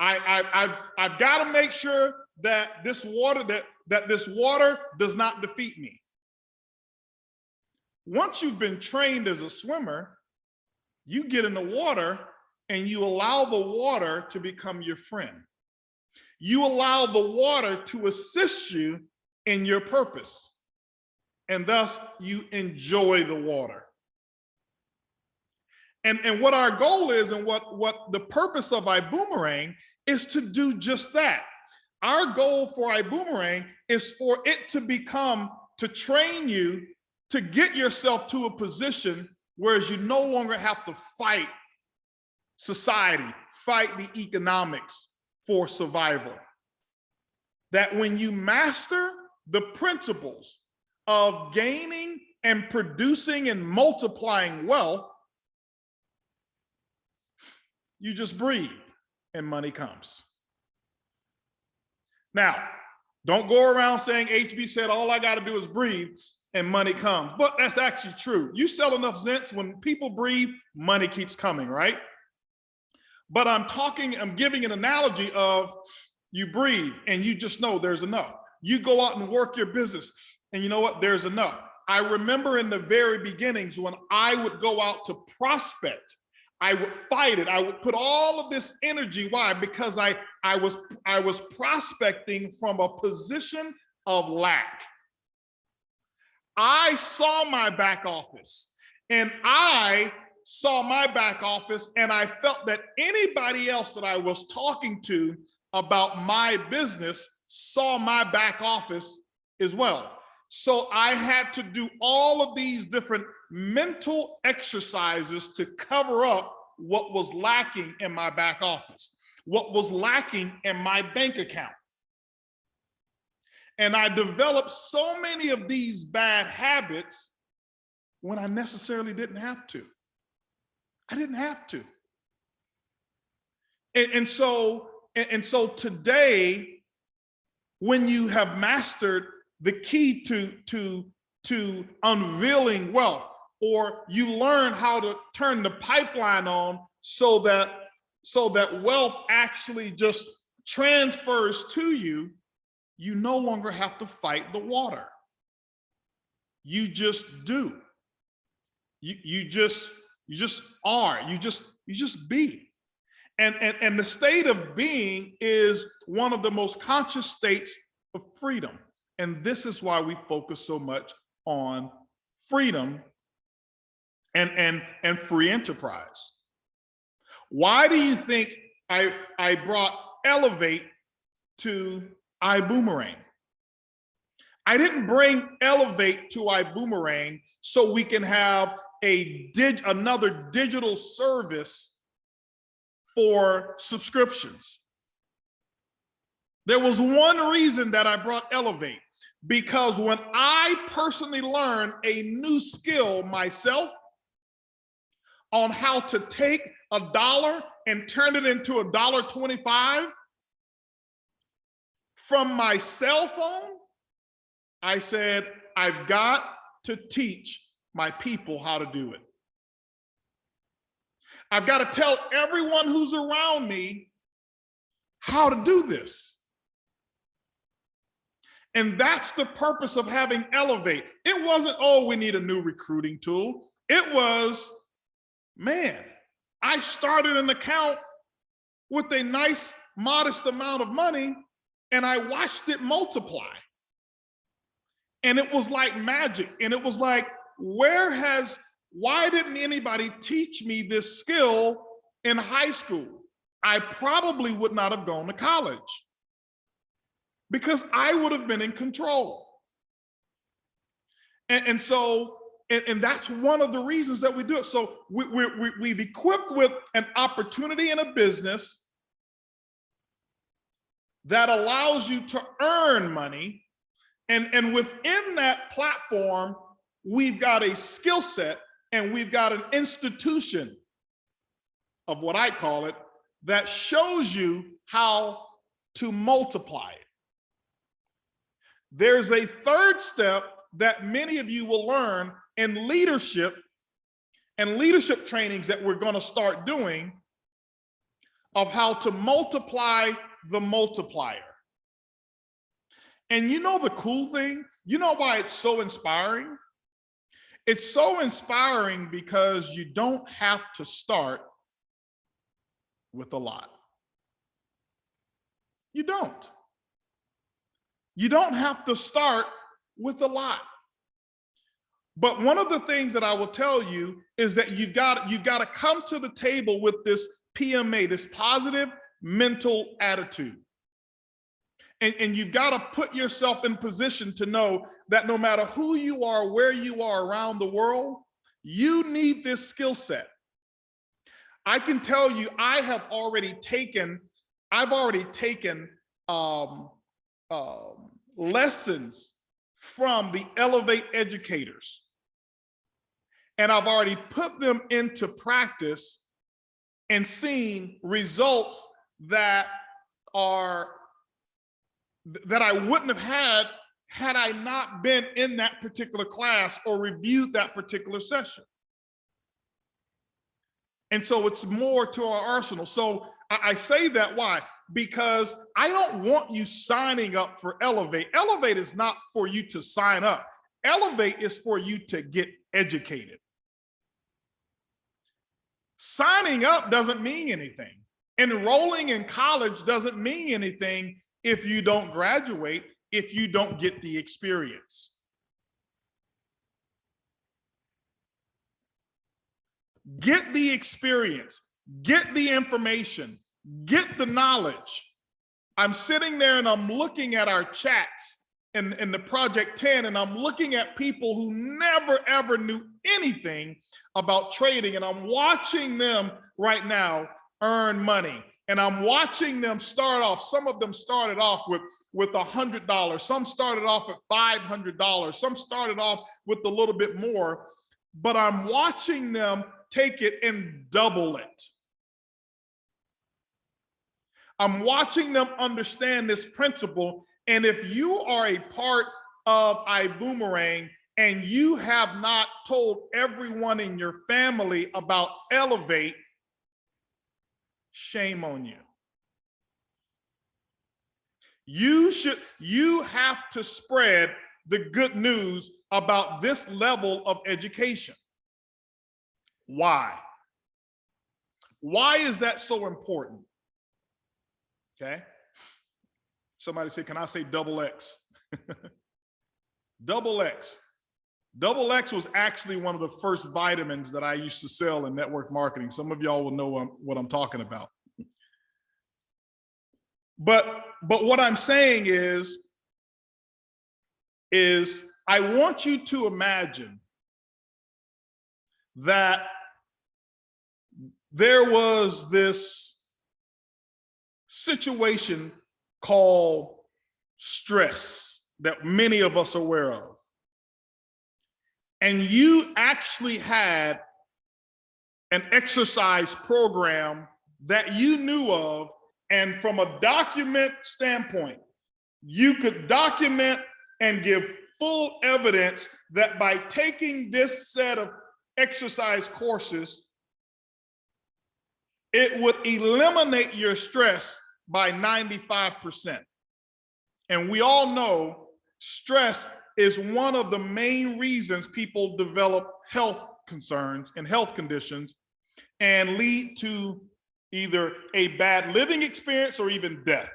Speaker 2: I've got to make sure that this water does not defeat me. Once you've been trained as a swimmer, you get in the water and you allow the water to become your friend. You allow the water to assist you in your purpose, and thus you enjoy the water. And what our goal is, and what the purpose of Ibüümerang is, to do just that. Our goal for Ibüümerang is for it to train you to get yourself to a position where you no longer have to fight society, fight the economics for survival. That when you master the principles of gaining and producing and multiplying wealth, you just breathe and money comes. Now, don't go around saying HB said all I got to do is breathe and money comes. But that's actually true. You sell enough cents, when people breathe, money keeps coming, right? But I'm giving an analogy of you breathe and you just know there's enough. You go out and work your business and you know what? There's enough. I remember in the very beginnings when I would go out to prospect, I would fight it. I would put all of this energy. Why? Because I was prospecting from a position of lack. I saw my back office and I felt that anybody else that I was talking to about my business saw my back office as well. So I had to do all of these different mental exercises to cover up what was lacking in my back office, what was lacking in my bank account. And I developed so many of these bad habits when I necessarily didn't have to. I didn't have to. And so today, when you have mastered the key to unveiling wealth, or you learn how to turn the pipeline on so that wealth actually just transfers to you, you no longer have to fight the water. You just do. You just are. You just be. And the state of being is one of the most conscious states of freedom. And this is why we focus so much on freedom and free enterprise. Why do you think I brought Elevate to Ibüümerang? I didn't bring Elevate to Ibüümerang so we can have another digital service for subscriptions. There was one reason that I brought Elevate, because when I personally learned a new skill myself on how to take $1 and turn it into $1.25 from my cell phone, I said, I've got to teach my people how to do it. I've got to tell everyone who's around me how to do this. And that's the purpose of having Elevate. It wasn't, oh, we need a new recruiting tool. It was, man, I started an account with a nice, modest amount of money, and I watched it multiply. And it was like magic. And it was like, why didn't anybody teach me this skill in high school? I probably would not have gone to college, because I would have been in control. And so that's one of the reasons that we do it. So we've equipped with an opportunity in a business that allows you to earn money. And within that platform, we've got a skill set and we've got an institution of what I call it that shows you how to multiply it. There's a third step that many of you will learn in leadership and leadership trainings that we're going to start doing, of how to multiply the multiplier. And you know the cool thing? You know why it's so inspiring? It's so inspiring because you don't have to start with a lot. You don't. You don't have to start with a lot. But one of the things that I will tell you is that you've got to come to the table with this PMA, this positive mental attitude. And you've got to put yourself in position to know that no matter who you are, where you are around the world, you need this skill set. I can tell you, I've already taken lessons from the Elevate educators, and I've already put them into practice and seen results that I wouldn't have had I not been in that particular class or reviewed that particular session. And so it's more to our arsenal. So I say that, why? Because I don't want you signing up for Elevate. Elevate is not for you to sign up. Elevate is for you to get educated. Signing up doesn't mean anything. Enrolling in college doesn't mean anything if you don't graduate, if you don't get the experience. Get the experience, get the information, get the knowledge. I'm sitting there and I'm looking at our chats in the Project 10, and I'm looking at people who never ever knew anything about trading, and I'm watching them right now earn money. And I'm watching them start off. Some of them started off with $100. Some started off at $500. Some started off with a little bit more, but I'm watching them take it and double it. I'm watching them understand this principle. And if you are a part of Ibüümerang and you have not told everyone in your family about Elevate, shame on you. You have to spread the good news about this level of education. Why? Why is that so important? Okay. Somebody say, can I say double X? Double X. Double X was actually one of the first vitamins that I used to sell in network marketing. Some of y'all will know what I'm talking about. But what I'm saying is I want you to imagine that there was this situation called stress that many of us are aware of, and you actually had an exercise program that you knew of, and from a document standpoint, you could document and give full evidence that by taking this set of exercise courses, it would eliminate your stress by 95%. And we all know stress is one of the main reasons people develop health concerns and health conditions and lead to either a bad living experience or even death.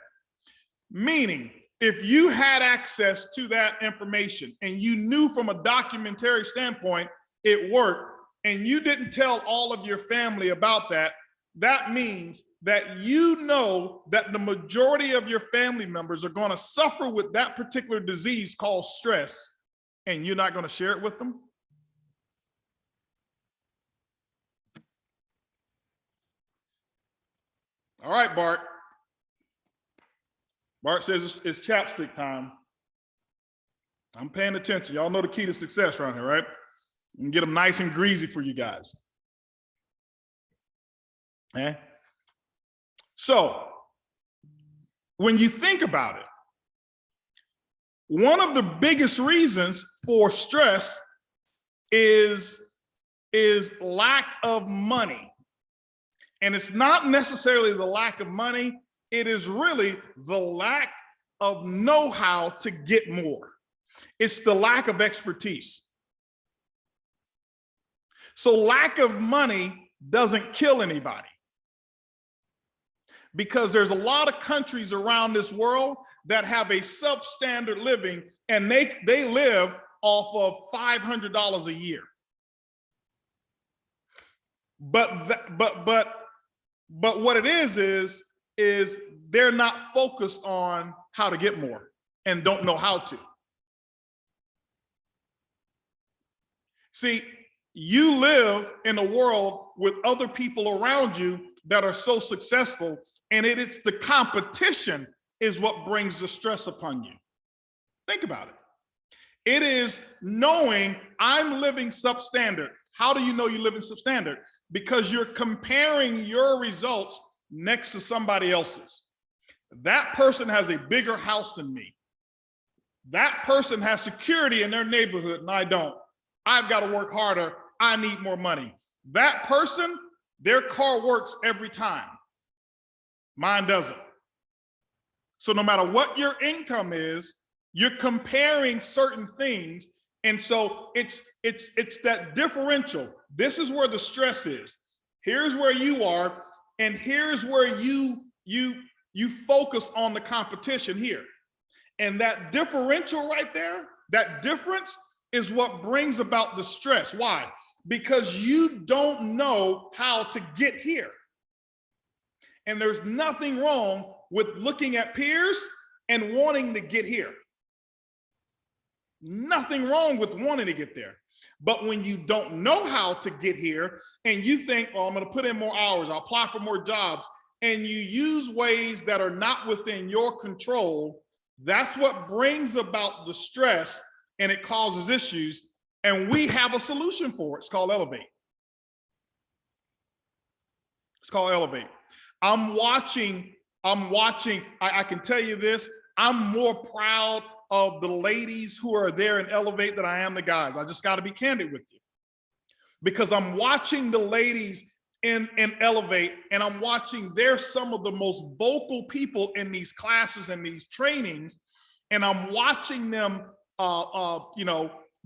Speaker 2: Meaning, if you had access to that information and you knew from a documentary standpoint it worked, and you didn't tell all of your family about that, that means that you know that the majority of your family members are going to suffer with that particular disease called stress, and you're not going to share it with them. All right, Bart. Bart says it's chapstick time. I'm paying attention. Y'all know the key to success around here, right? You can get them nice and greasy for you guys. Okay? So, when you think about it, one of the biggest reasons for stress is lack of money. And it's not necessarily the lack of money, it is really the lack of know-how to get more. It's the lack of expertise. So lack of money doesn't kill anybody, because there's a lot of countries around this world that have a substandard living, and they live off of $500 a year. But what it is they're not focused on how to get more and don't know how to. See, you live in a world with other people around you that are so successful, and it's the competition is what brings the stress upon you. Think about it. It is knowing I'm living substandard. How do you know you're living substandard? Because you're comparing your results next to somebody else's. That person has a bigger house than me. That person has security in their neighborhood and I don't. I've got to work harder. I need more money. That person, their car works every time. Mine doesn't. So no matter what your income is, you're comparing certain things. And so it's that differential. This is where the stress is. Here's where you are, and here's where you focus on the competition here. And that differential right there, that difference is what brings about the stress. Why? Because you don't know how to get here. And there's nothing wrong with looking at peers and wanting to get here. Nothing wrong with wanting to get there. But when you don't know how to get here and you think, oh, I'm going to put in more hours, I'll apply for more jobs, and you use ways that are not within your control, that's what brings about the stress, and it causes issues. And we have a solution for it. It's called Elevate. It's called Elevate. I'm watching, I can tell you this, I'm more proud of the ladies who are there in Elevate than I am the guys. I just got to be candid with you, because I'm watching the ladies in Elevate, and I'm watching they're some of the most vocal people in these classes and these trainings, and I'm watching them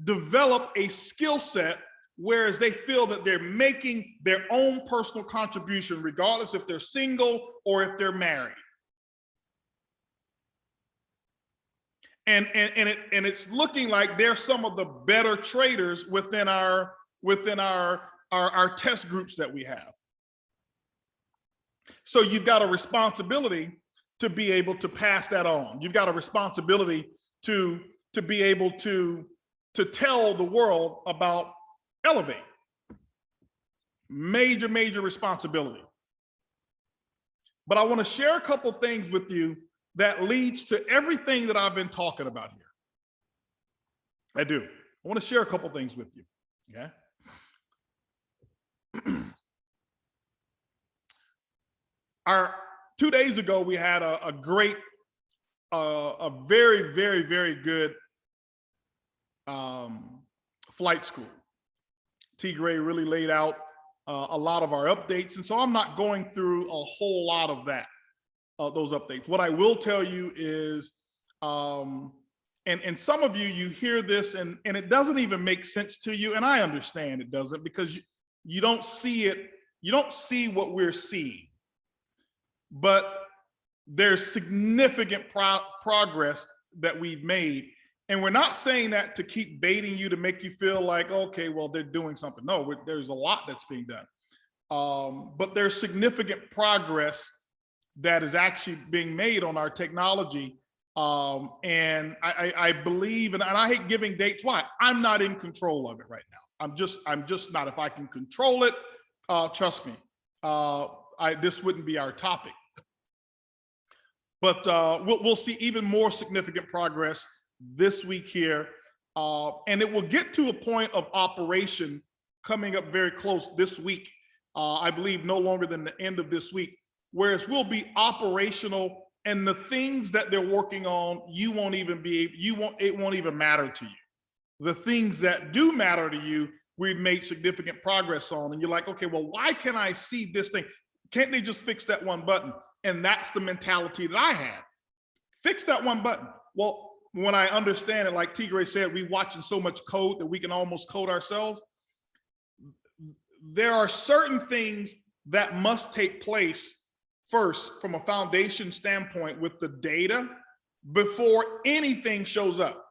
Speaker 2: develop a skill set, whereas they feel that they're making their own personal contribution, regardless if they're single or if they're married. And it's looking like they're some of the better traders within our test groups that we have. So you've got a responsibility to be able to pass that on. You've got a responsibility to be able to tell the world about Elevate. Major responsibility. But I want to share a couple things with you that leads to everything that I've been talking about here. I do. I want to share a couple things with you. Okay. Our 2 days ago, we had a great, a very, very, very good flight school. T. Gray really laid out a lot of our updates, and so I'm not going through a whole lot of that, those updates. What I will tell you is, and some of you hear this and it doesn't even make sense to you, and I understand it doesn't, because you don't see it, you don't see what we're seeing. But there's significant progress that we've made. And we're not saying that to keep baiting you to make you feel like, okay, well, they're doing something. No, there's a lot that's being done. But there's significant progress that is actually being made on our technology. And I believe, and I hate giving dates. Why? I'm not in control of it right now. I'm just not. If I can control it, trust me, this wouldn't be our topic. But we'll see even more significant progress this week here. And it will get to a point of operation coming up very close this week. I believe no longer than the end of this week, whereas we'll be operational, and the things that they're working on, it won't even matter to you. The things that do matter to you, we've made significant progress on. And you're like, okay, well, why can't I see this thing? Can't they just fix that one button? And that's the mentality that I had. Fix that one button. Well, when I understand it, like T. Gray said, we watching so much code that we can almost code ourselves. There are certain things that must take place first from a foundation standpoint with the data before anything shows up.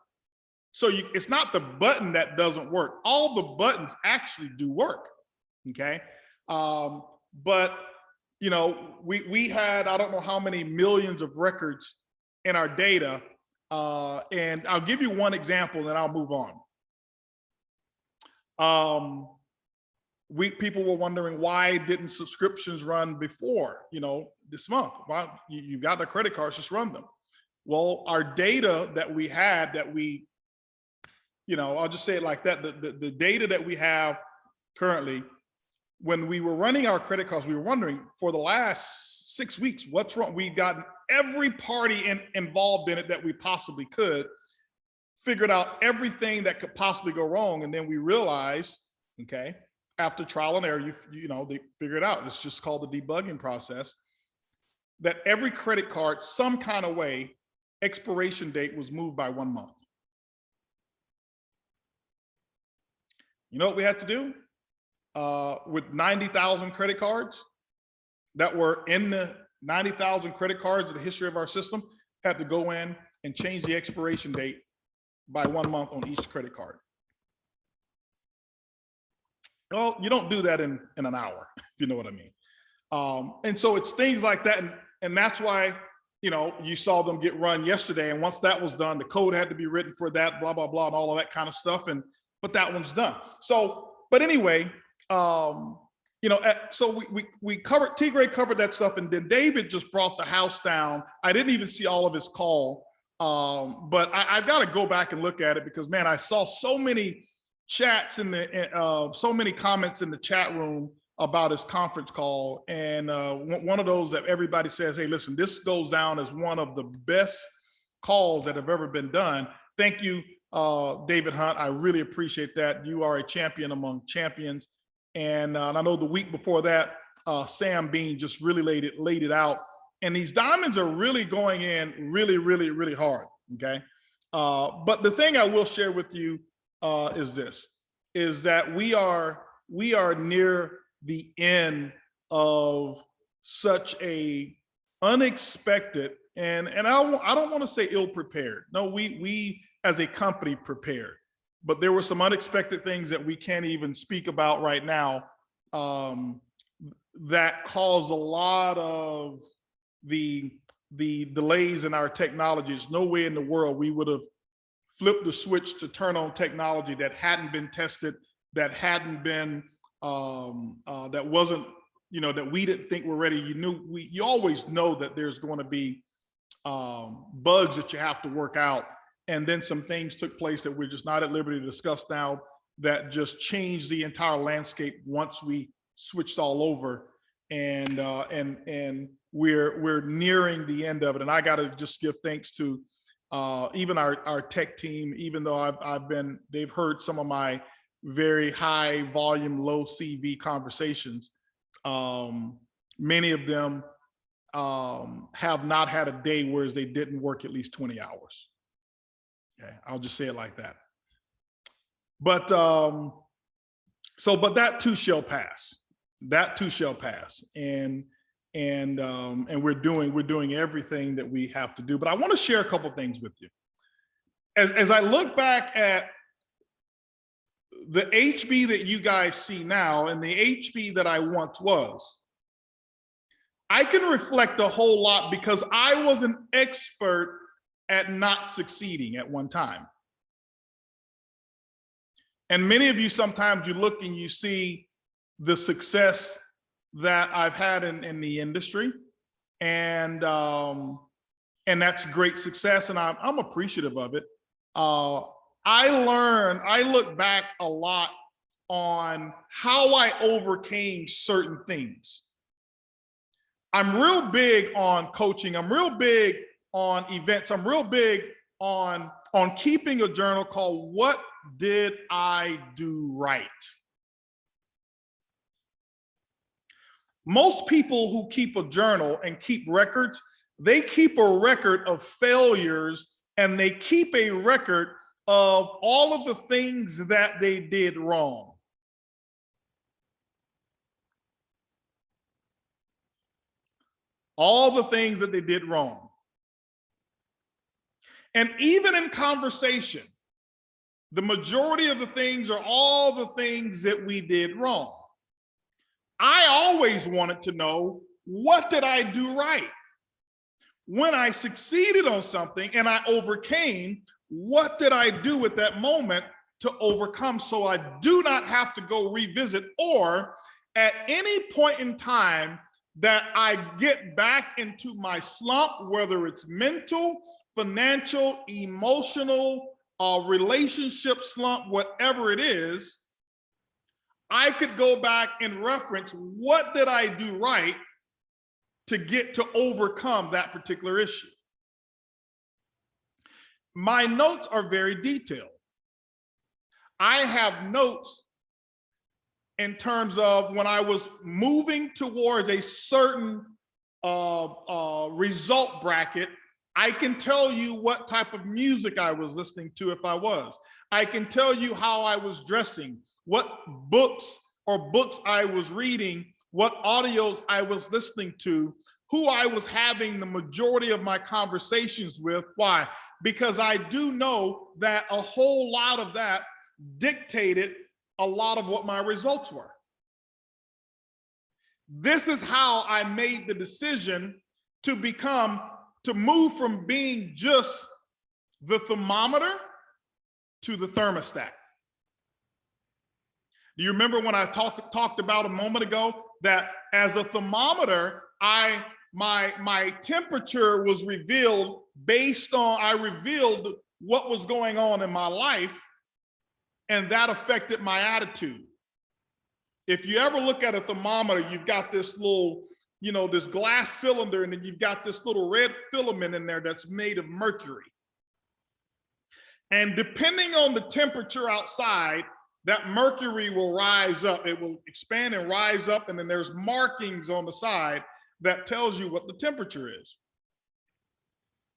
Speaker 2: So it's not the button that doesn't work. All the buttons actually do work, okay? But you know, we had, I don't know how many millions of records in our data. And I'll give you one example and then I'll move on. People were wondering, why didn't subscriptions run before, this month? Why you got the credit cards, just run them. Well, our data that we had I'll just say it like that. The data that we have currently, when we were running our credit cards, we were wondering for the last 6 weeks, what's wrong? We've gotten every party involved in it that we possibly could, figured out everything that could possibly go wrong. And then we realized, okay, after trial and error, they figure it out. It's just called the debugging process, that every credit card, some kind of way, expiration date was moved by 1 month. You know what we had to do? With 90,000 credit cards that were in the 90,000 credit cards of the history of our system, had to go in and change the expiration date by 1 month on each credit card. Well, you don't do that in an hour, if you know what I mean. And so it's things like that. And that's why, you saw them get run yesterday. And once that was done, the code had to be written for that, blah, blah, blah, and all of that kind of stuff. But that one's done. So, but anyway, so we covered, T. Gray covered that stuff, and then David just brought the house down. I didn't even see all of his call, but I've got to go back and look at it because, man, I saw so many chats so many comments in the chat room about his conference call, and one of those that everybody says, hey, listen, this goes down as one of the best calls that have ever been done. Thank you, David Hunt. I really appreciate that. You are a champion among champions. And I know the week before that, Sam Bean just really laid it out. And these diamonds are really going in really, really, really hard, okay? But the thing I will share with you is that we are near the end of such a unexpected, and I don't want to say ill-prepared. No, we as a company prepared. But there were some unexpected things that we can't even speak about right now that caused a lot of the delays in our technologies. No way in the world we would have flipped the switch to turn on technology that hadn't been tested, that hadn't been, that wasn't, that we didn't think were ready. You always know that there's going to be bugs that you have to work out. And then some things took place that we're just not at liberty to discuss now that just changed the entire landscape once we switched all over. And we're nearing the end of it. And I got to just give thanks to even our tech team, even though they've heard some of my very high volume, low CV conversations. Many of them have not had a day where they didn't work at least 20 hours. Okay, I'll just say it like that. But but that too shall pass. That too shall pass. And we're doing everything that we have to do. But I want to share a couple things with you. As I look back at the HB that you guys see now and the HB that I once was, I can reflect a whole lot because I was an expert at not succeeding at one time. And many of you, sometimes you look and you see the success that I've had in the industry, and that's great success, and I'm appreciative of it. I look back a lot on how I overcame certain things. I'm real big on coaching. I'm real big on events. I'm real big on keeping a journal called What Did I Do Right? Most people who keep a journal and keep records, they keep a record of failures and they keep a record of all of the things that they did wrong. All the things that they did wrong. And even in conversation, the majority of the things are all the things that we did wrong. I always wanted to know, what did I do right? When I succeeded on something and I overcame, what did I do at that moment to overcome so I do not have to go revisit, or at any point in time that I get back into my slump, whether it's mental, financial, emotional, relationship slump, whatever it is, I could go back and reference, what did I do right to get to overcome that particular issue? My notes are very detailed. I have notes in terms of when I was moving towards a certain result bracket. I can tell you what type of music I was listening to if I was. I can tell you how I was dressing, what books I was reading, what audios I was listening to, who I was having the majority of my conversations with. Why? Because I do know that a whole lot of that dictated a lot of what my results were. This is how I made the decision to move from being just the thermometer to the thermostat. Do you remember when I talked about a moment ago that as a thermometer, my temperature was revealed based on, I revealed what was going on in my life, and that affected my attitude. If you ever look at a thermometer, you've got this little, this glass cylinder, and then you've got this little red filament in there that's made of mercury. And depending on the temperature outside, that mercury will rise up. It will expand and rise up, and then there's markings on the side that tells you what the temperature is.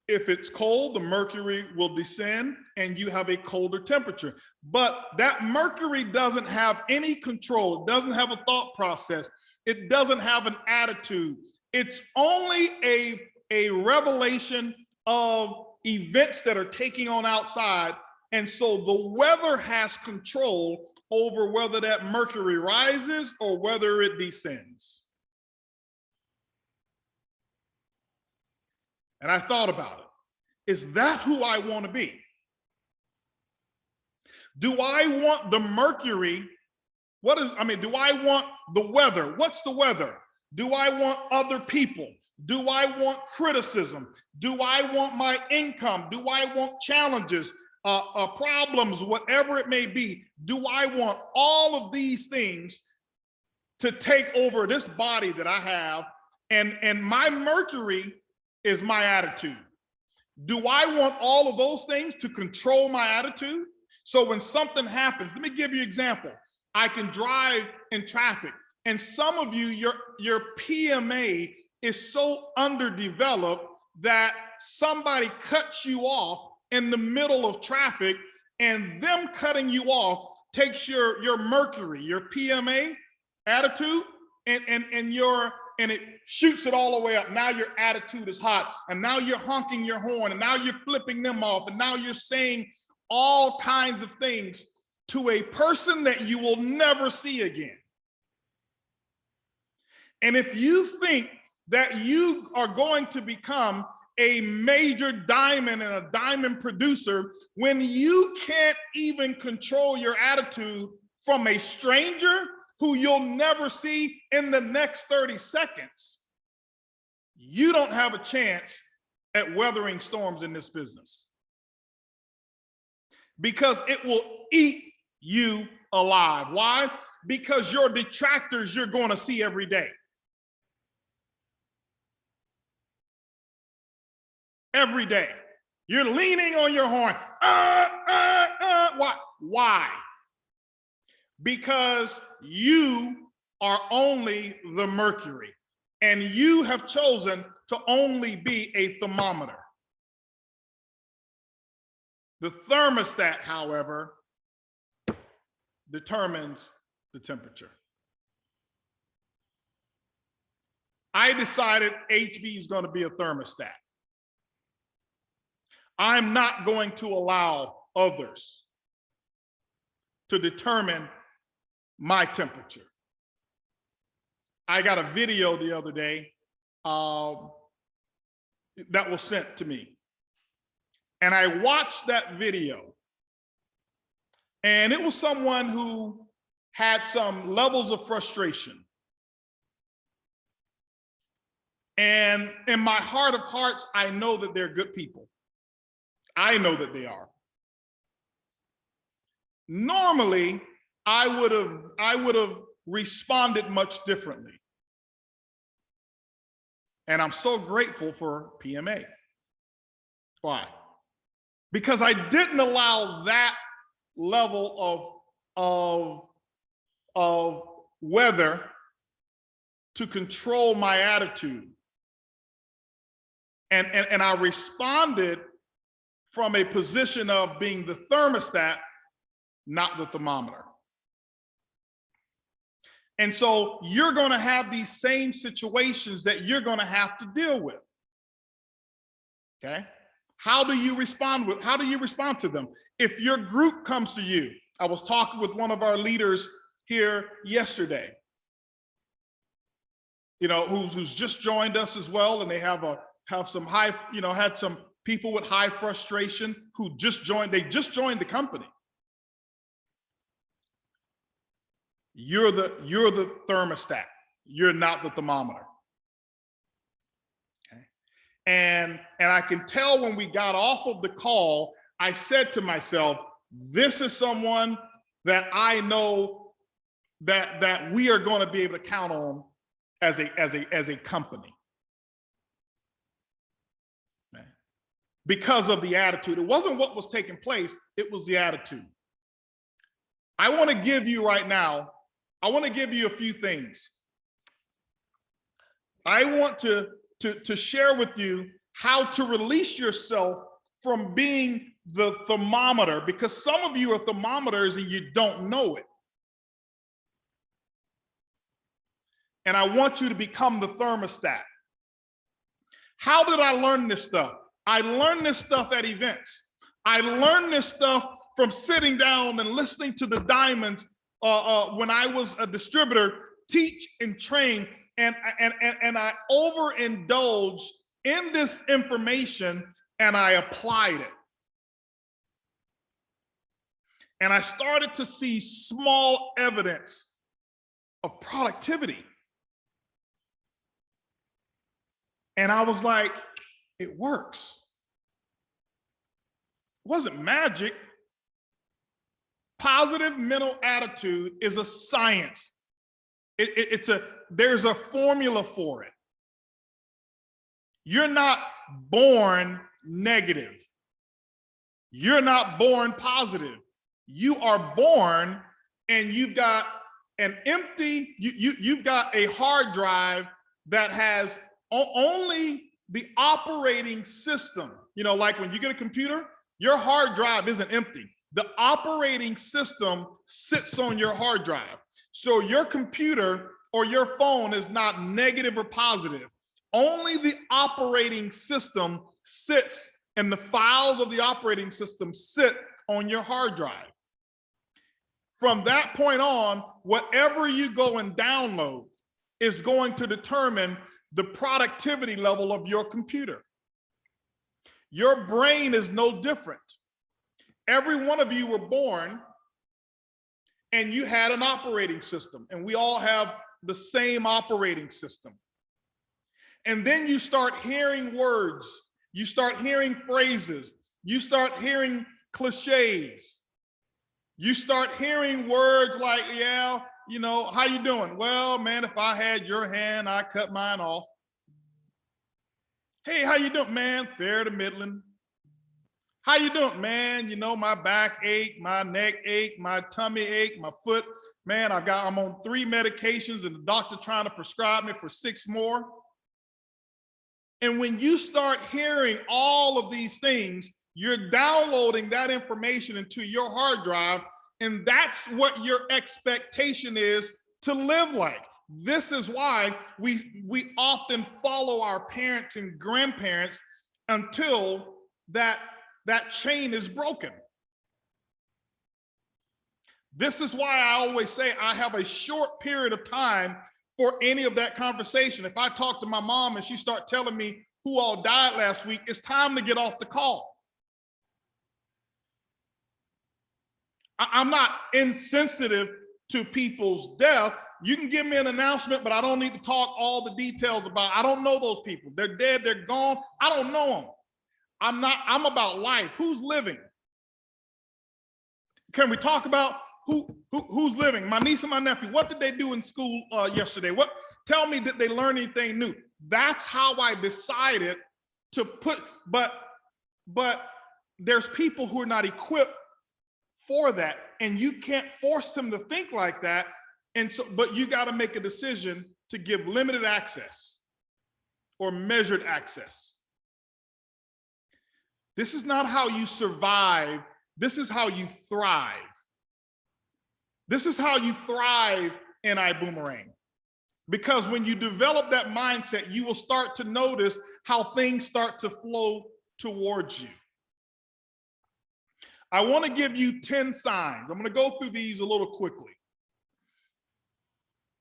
Speaker 2: If it's cold, the mercury will descend and you have a colder temperature. But that mercury doesn't have any control. It doesn't have a thought process. It doesn't have an attitude. It's only a revelation of events that are taking on outside. And so the weather has control over whether that mercury rises or whether it descends. And I thought about it. Is that who I want to be? Do I want the mercury? Do I want the weather? What's the weather? Do I want other people? Do I want criticism? Do I want my income? Do I want challenges, problems, whatever it may be? Do I want all of these things to take over this body that I have? And my Mercury is my attitude. Do I want all of those things to control my attitude? So when something happens, let me give you an example. I can drive in traffic, and some of you, your PMA is so underdeveloped that somebody cuts you off in the middle of traffic, and them cutting you off takes your Mercury, your PMA attitude, and it shoots it all the way up. Now your attitude is hot, and now you're honking your horn, and now you're flipping them off, and now you're saying all kinds of things to a person that you will never see again. And if you think that you are going to become a major diamond and a diamond producer when you can't even control your attitude from a stranger who you'll never see in the next 30 seconds, you don't have a chance at weathering storms in this business. Because it will eat you alive. Why? Because your detractors you're going to see every day. Every day. You're leaning on your horn. Why? Because you are only the Mercury, and you have chosen to only be a thermometer. The thermostat, however, determines the temperature. I decided HB is going to be a thermostat. I'm not going to allow others to determine my temperature. I got a video the other day that was sent to me. And I watched that video, and it was someone who had some levels of frustration. And in my heart of hearts, I know that they're good people. I know that they are. Normally, I would have responded much differently. And I'm so grateful for PMA. Why? Because I didn't allow that level of weather to control my attitude. And I responded from a position of being the thermostat, not the thermometer. And so you're going to have these same situations that you're going to have to deal with. Okay? How do you respond to them? If your group comes to you, I was talking with one of our leaders here yesterday, who's just joined us as well, and they have some high, had some people with high frustration who just joined the company. You're the thermostat. You're not the thermometer. Okay? And I can tell when we got off of the call, I said to myself, this is someone that I know that we are going to be able to count on as a company. Okay? Because of the attitude. It wasn't what was taking place, it was the attitude. I want to give you right now, I want to give you a few things. I want to share with you how to release yourself from being the thermometer, because some of you are thermometers and you don't know it. And I want you to become the thermostat. How did I learn this stuff? I learned this stuff at events. I learned this stuff from sitting down and listening to the Diamonds when I was a distributor, teach and train, and I overindulged in this information and I applied it. And I started to see small evidence of productivity. And I was like, it works. It wasn't magic. Positive mental attitude is a science. There's a formula for it. You're not born negative. You're not born positive. You are born and you've got an empty, you've got a hard drive that has only the operating system. You know, like when you get a computer, your hard drive isn't empty. The operating system sits on your hard drive. So your computer or your phone is not negative or positive. Only the operating system sits, and the files of the operating system sit on your hard drive. From that point on, whatever you go and download is going to determine the productivity level of your computer. Your brain is no different. Every one of you were born and you had an operating system, and we all have the same operating system. And then you start hearing words, you start hearing phrases, you start hearing cliches. You start hearing words like, yeah, you know, how you doing? Well, man, if I had your hand, I'd cut mine off. Hey, how you doing, man? Fair to middling. How you doing, man? You know, my back ache, my neck ache, my tummy ache, my foot. Man, I'm on 3 medications and the doctor trying to prescribe me for 6 more. And when you start hearing all of these things, you're downloading that information into your hard drive, and that's what your expectation is to live like. This is why we often follow our parents and grandparents until that chain is broken. This is why I always say I have a short period of time for any of that conversation. If I talk to my mom and she start telling me who all died last week, it's time to get off the call. I'm not insensitive to people's death. You can give me an announcement, but I don't need to talk all the details about it. I don't know those people. They're dead, they're gone. I don't know them. I'm about life. Who's living? Can we talk about who's living? My niece and my nephew, what did they do in school yesterday? Tell me, did they learn anything new? That's how I decided to put, but there's people who are not equipped for that, and you can't force them to think like that. And so, but you got to make a decision to give limited access or measured access. This is not how you survive. This is how you thrive. This is how you thrive in Ibüümerang. Because when you develop that mindset, you will start to notice how things start to flow towards you. I want to give you 10 signs. I'm going to go through these a little quickly.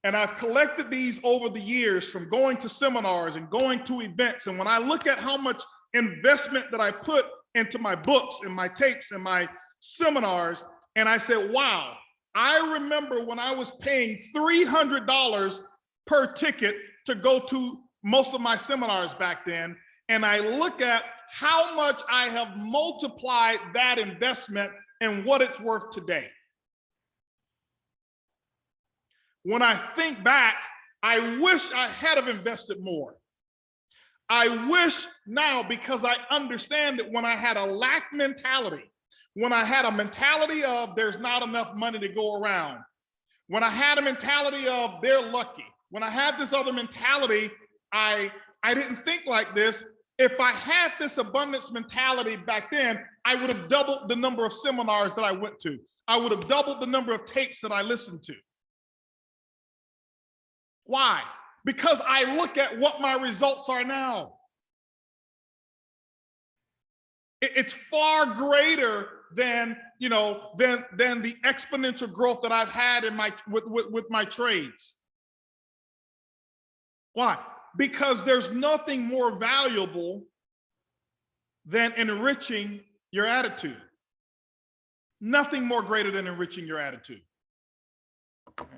Speaker 2: And I've collected these over the years from going to seminars and going to events. And when I look at how much investment that I put into my books and my tapes and my seminars, and I said, wow, I remember when I was paying $300 per ticket to go to most of my seminars back then. And I look at how much I have multiplied that investment and what it's worth today. When I think back, I wish I had have invested more. I wish now, because I understand that when I had a lack mentality, when I had a mentality of there's not enough money to go around, when I had a mentality of they're lucky, when I had this other mentality, I didn't think like this. If I had this abundance mentality back then, I would have doubled the number of seminars that I went to. I would have doubled the number of tapes that I listened to. Why? Because I look at what my results are now. It's far greater than, you know, than the exponential growth that I've had in with my trades. Why? Because there's nothing more valuable than enriching your attitude. Nothing more greater than enriching your attitude. Okay.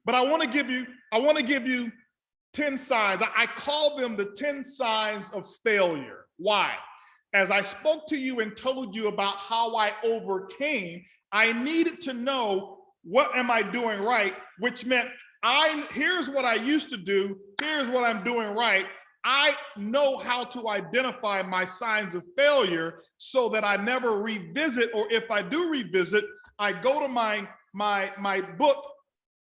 Speaker 2: But I want to give you 10 signs. I call them the 10 signs of failure. Why? As I spoke to you and told you about how I overcame, I needed to know, what am I doing right? Which meant, here's what I used to do, here's what I'm doing right. I know how to identify my signs of failure so that I never revisit, or if I do revisit, I go to my book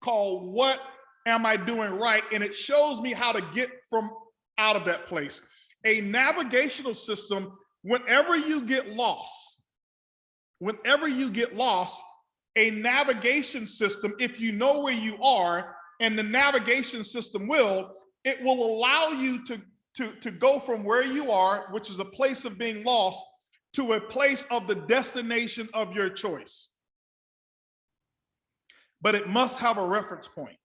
Speaker 2: called What Am I Doing Right? And it shows me how to get out of that place. A navigational system, whenever you get lost, a navigation system, if you know where you are, and the navigation system it will allow you to go from where you are, which is a place of being lost, to a place of the destination of your choice. But it must have a reference point.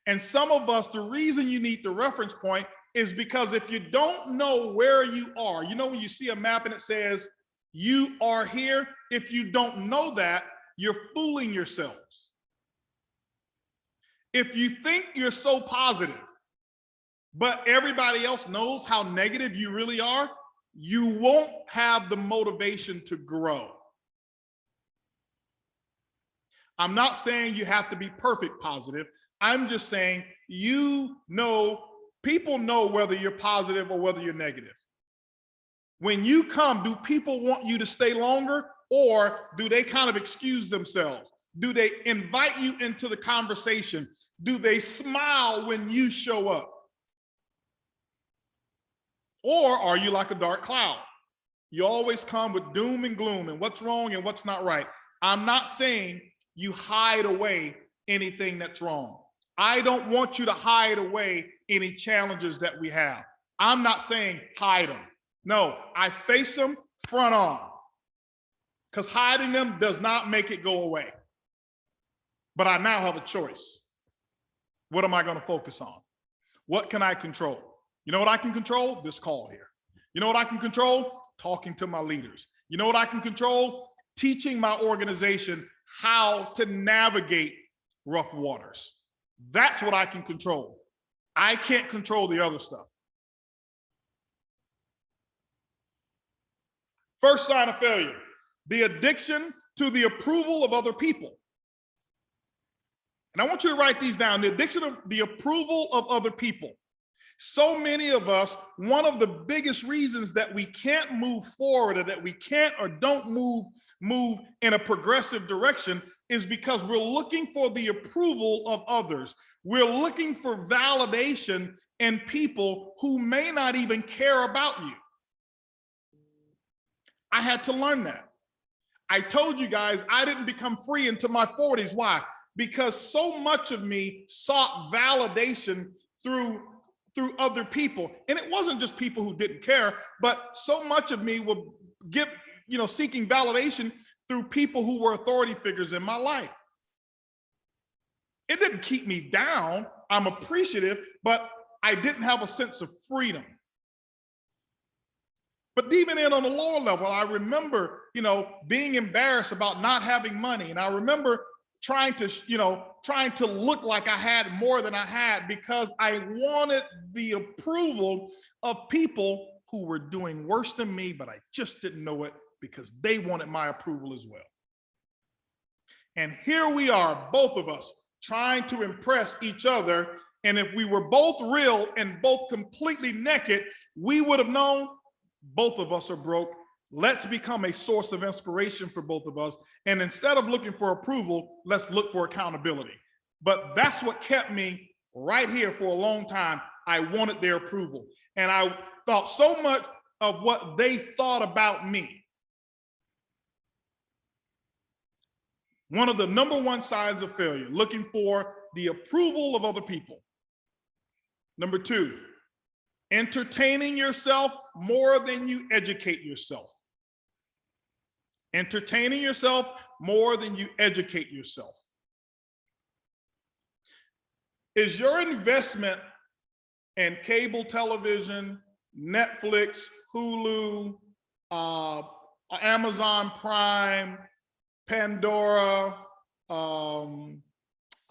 Speaker 2: And some of us, the reason you need the reference point is because if you don't know where you are, you know when you see a map and it says, you are here, if you don't know that, you're fooling yourselves. If you think you're so positive, but everybody else knows how negative you really are, you won't have the motivation to grow. I'm not saying you have to be perfect positive. I'm just saying, people know whether you're positive or whether you're negative. When you come, do people want you to stay longer, or do they kind of excuse themselves? Do they invite you into the conversation? Do they smile when you show up? Or are you like a dark cloud? You always come with doom and gloom and what's wrong and what's not right. I'm not saying you hide away anything that's wrong. I don't want you to hide away any challenges that we have. I'm not saying hide them. No, I face them front on, because hiding them does not make it go away. But I now have a choice. What am I going to focus on? What can I control? You know what I can control? This call here. You know what I can control? Talking to my leaders. You know what I can control? Teaching my organization how to navigate rough waters. That's what I can control. I can't control the other stuff. First sign of failure, the addiction to the approval of other people. And I want you to write these down, the addiction to the approval of other people. So many of us, one of the biggest reasons that we can't move forward, or that we can't or don't move in a progressive direction, is because we're looking for the approval of others. We're looking for validation in people who may not even care about you. I had to learn that. I told you guys I didn't become free until my 40s. Why? Because so much of me sought validation through other people. And it wasn't just people who didn't care, but so much of me would seeking validation through people who were authority figures in my life. It didn't keep me down. I'm appreciative, but I didn't have a sense of freedom. But even on a lower level, I remember, being embarrassed about not having money. And I remember trying to look like I had more than I had, because I wanted the approval of people who were doing worse than me, but I just didn't know it, because they wanted my approval as well. And here we are, both of us, trying to impress each other. And if we were both real and both completely naked, we would have known both of us are broke. Let's become a source of inspiration for both of us. And instead of looking for approval, let's look for accountability. But that's what kept me right here for a long time. I wanted their approval. And I thought so much of what they thought about me. One of the number one signs of failure, looking for the approval of other people. Number two, entertaining yourself more than you educate yourself. Entertaining yourself more than you educate yourself. Is your investment in cable television, Netflix, Hulu, Amazon Prime, Pandora,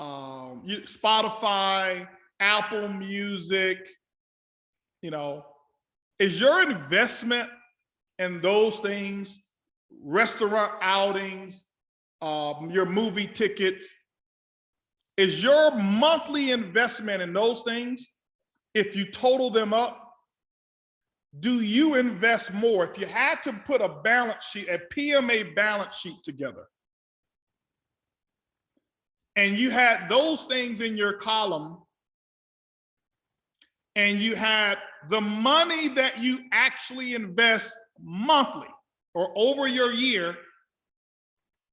Speaker 2: Spotify, Apple Music, is your investment in those things, restaurant outings, your movie tickets, is your monthly investment in those things, if you total them up, do you invest more? If you had to put a balance sheet, a PMA balance sheet together, and you had those things in your column, and you had the money that you actually invest monthly or over your year,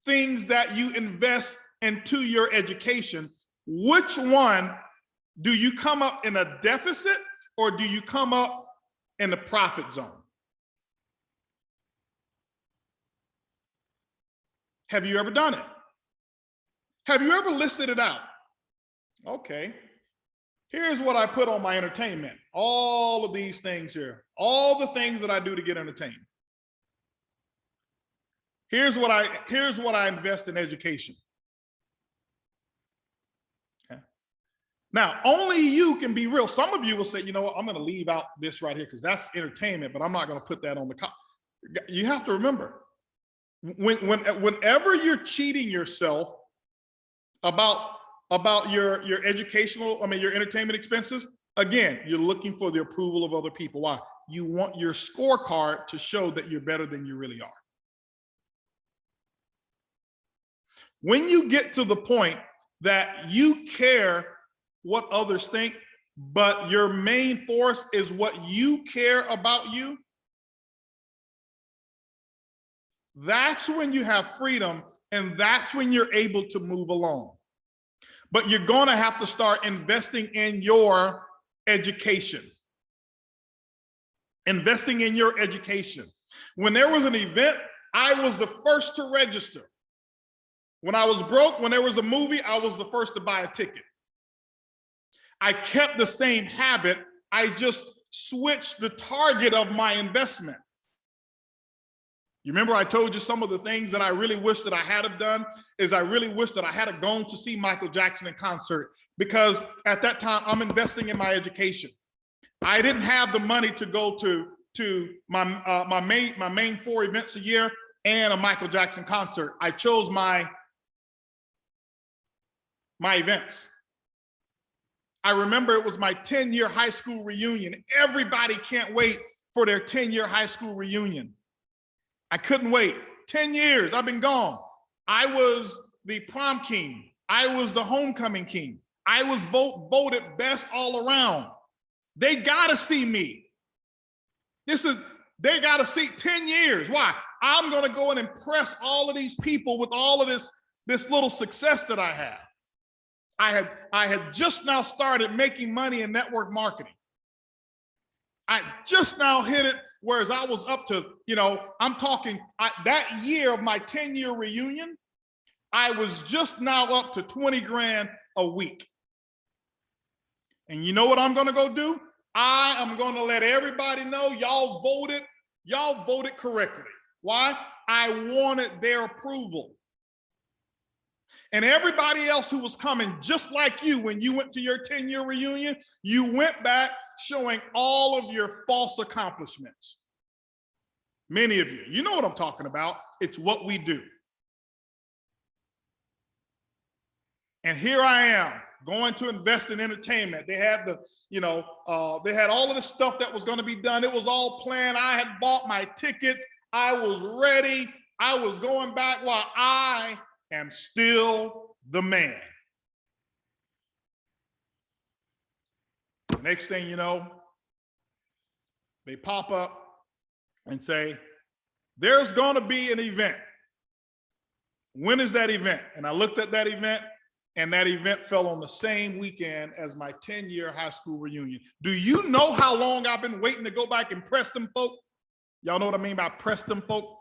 Speaker 2: things that you invest into your education, which one do you come up in a deficit or do you come up in the profit zone? Have you ever done it? Have you ever listed it out? Okay. Here's what I put on my entertainment. All of these things here. All the things that I do to get entertained. Here's what I invest in education. Okay. Now, only you can be real. Some of you will say, you know what, I'm going to leave out this right here because that's entertainment, but I'm not going to put that on the top. You have to remember, whenever you're cheating yourself about your educational, your entertainment expenses, again, you're looking for the approval of other people. Why? You want your scorecard to show that you're better than you really are. When you get to the point that you care what others think, but your main force is what you care about you, that's when you have freedom, and that's when you're able to move along. But you're going to have to start investing in your education. Investing in your education. When there was an event, I was the first to register. When I was broke, when there was a movie, I was the first to buy a ticket. I kept the same habit. I just switched the target of my investment. You remember I told you some of the things that I really wish that I had have done is I really wish that I had have gone to see Michael Jackson in concert, because at that time I'm investing in my education. I didn't have the money to go to my main 4 events a year and a Michael Jackson concert. I chose my events. I remember it was my 10-year high school reunion. Everybody can't wait for their 10-year high school reunion. I couldn't wait. 10 years, I've been gone. I was the prom king. I was the homecoming king. I was voted best all around. They gotta see me. They gotta see 10 years. Why? I'm gonna go and impress all of these people with all of this little success that I have. I had just now started making money in network marketing. I just now hit it, whereas I was up to, I'm talking that year of my 10-year reunion, I was just now up to 20 grand a week. And you know what I'm gonna go do? I am gonna let everybody know y'all voted correctly. Why? I wanted their approval. And everybody else who was coming just like you when you went to your 10-year reunion, you went back showing all of your false accomplishments. Many of you, you know what I'm talking about. It's what we do. And here I am going to invest in entertainment. They had they had all of the stuff that was going to be done. It was all planned. I had bought my tickets. I was ready. I was going back while I am still the man. The next thing you know, they pop up and say, there's going to be an event. When is that event? And I looked at that event, and that event fell on the same weekend as my 10-year high school reunion. Do you know how long I've been waiting to go back and press them folk? Y'all know what I mean by press them folk?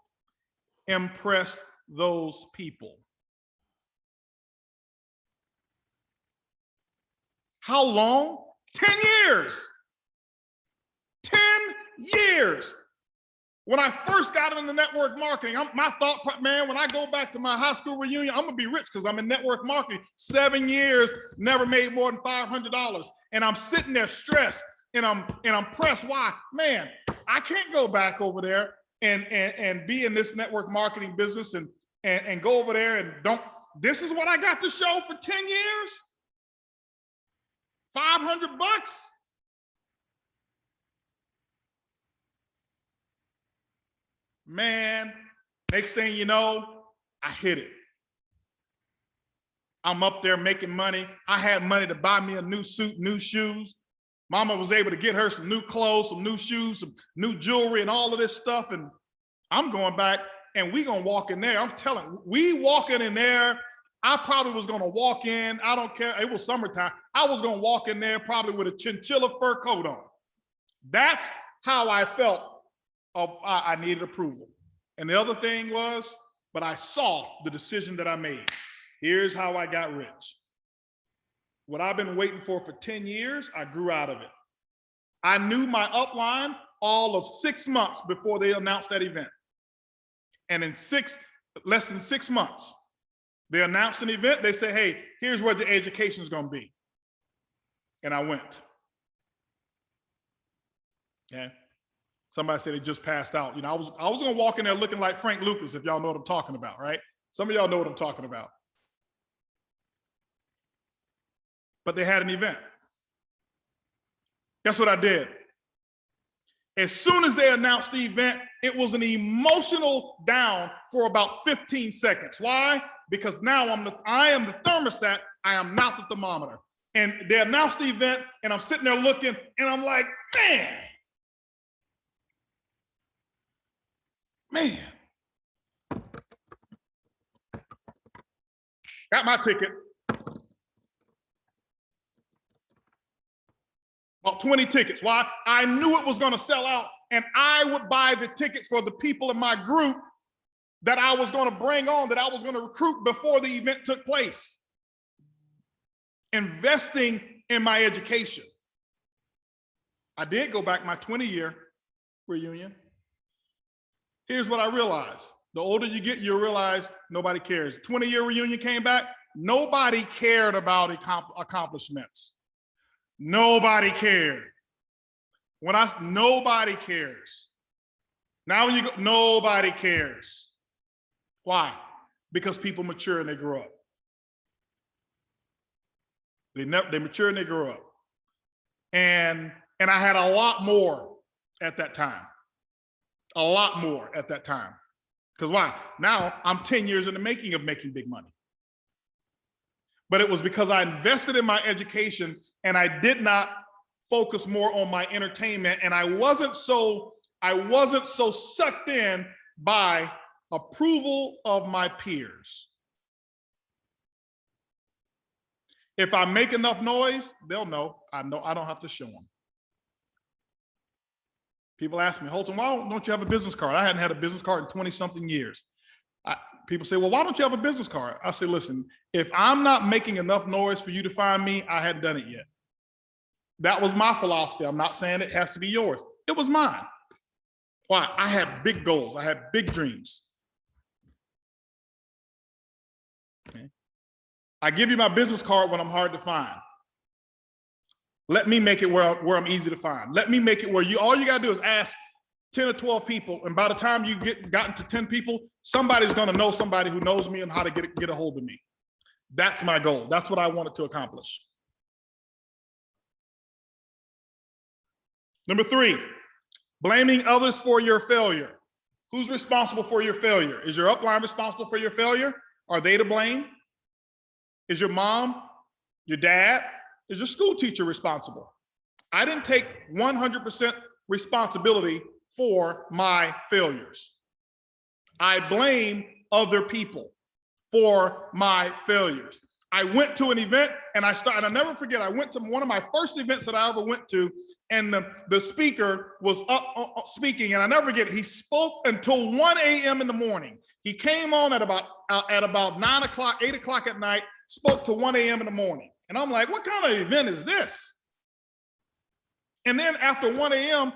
Speaker 2: Impress those people. How long? 10 years. 10 years. When I first got into network marketing, my thought, man, when I go back to my high school reunion, I'm gonna be rich because I'm in network marketing. 7 years, never made more than $500. And I'm sitting there stressed and I'm pressed. Why? Man, I can't go back over there and be in this network marketing business and go over there and this is what I got to show for 10 years? $500? Man, next thing you know, I hit it. I'm up there making money. I had money to buy me a new suit, new shoes. Mama was able to get her some new clothes, some new shoes, some new jewelry and all of this stuff. And I'm going back and we gonna walk in there. I'm telling you, we walking in there. I probably was gonna walk in, I don't care, it was summertime. I was gonna walk in there probably with a chinchilla fur coat on. That's how I felt. I needed approval. And the other thing was, but I saw the decision that I made. Here's how I got rich. What I've been waiting for 10 years, I grew out of it. I knew my upline all of 6 months before they announced that event. And in less than 6 months, they announced an event. They said, hey, here's where the education is gonna be. And I went. Okay. Somebody said they just passed out. You know, I was gonna walk in there looking like Frank Lucas, if y'all know what I'm talking about, right? Some of y'all know what I'm talking about. But they had an event. Guess what I did? As soon as they announced the event, it was an emotional down for about 15 seconds. Why? Because now I am the thermostat, I am not the thermometer. And they announced the event, and I'm sitting there looking, and I'm like, man, got my ticket. About 20 tickets. Why? I knew it was going to sell out, and I would buy the tickets for the people in my group that I was going to bring on, that I was going to recruit before the event took place. Investing in my education. I did go back my 20-year reunion. Here's what I realized. The older you get, you realize nobody cares. 20-year reunion came back, nobody cared about accomplishments. Nobody cared. Nobody cares. Now when you go, nobody cares. Why? Because people mature and they grow up. They mature and they grow up. And I had a lot more at that time. A lot more at that time. Because why? Now I'm 10 years in the making of making big money. But it was because I invested in my education and I did not focus more on my entertainment, and I wasn't so sucked in by approval of my peers. If I make enough noise, they'll know. I don't have to show them. People ask me, Holton, why don't you have a business card? I hadn't had a business card in 20-something years. People say, well, why don't you have a business card? I say, listen, if I'm not making enough noise for you to find me, I hadn't done it yet. That was my philosophy. I'm not saying it has to be yours. It was mine. Why? I had big goals. I had big dreams. Okay. I give you my business card when I'm hard to find. Let me make it where I'm easy to find. Let me make it where all you gotta do is ask 10 or 12 people, and by the time you gotten to 10 people, somebody's gonna know somebody who knows me and how to get a hold of me. That's my goal. That's what I wanted to accomplish. Number 3, blaming others for your failure. Who's responsible for your failure? Is your upline responsible for your failure? Are they to blame? Is your mom, your dad, is your school teacher responsible? I didn't take 100% responsibility for my failures. I blame other people for my failures. I went to an event and I'll never forget, I went to one of my first events that I ever went to, and the speaker was up speaking, and I never forget, he spoke until 1 a.m. in the morning. He came on at about 9 o'clock, 8 o'clock at night, spoke to 1 a.m. in the morning. And I'm like, what kind of event is this? And then after 1 a.m.,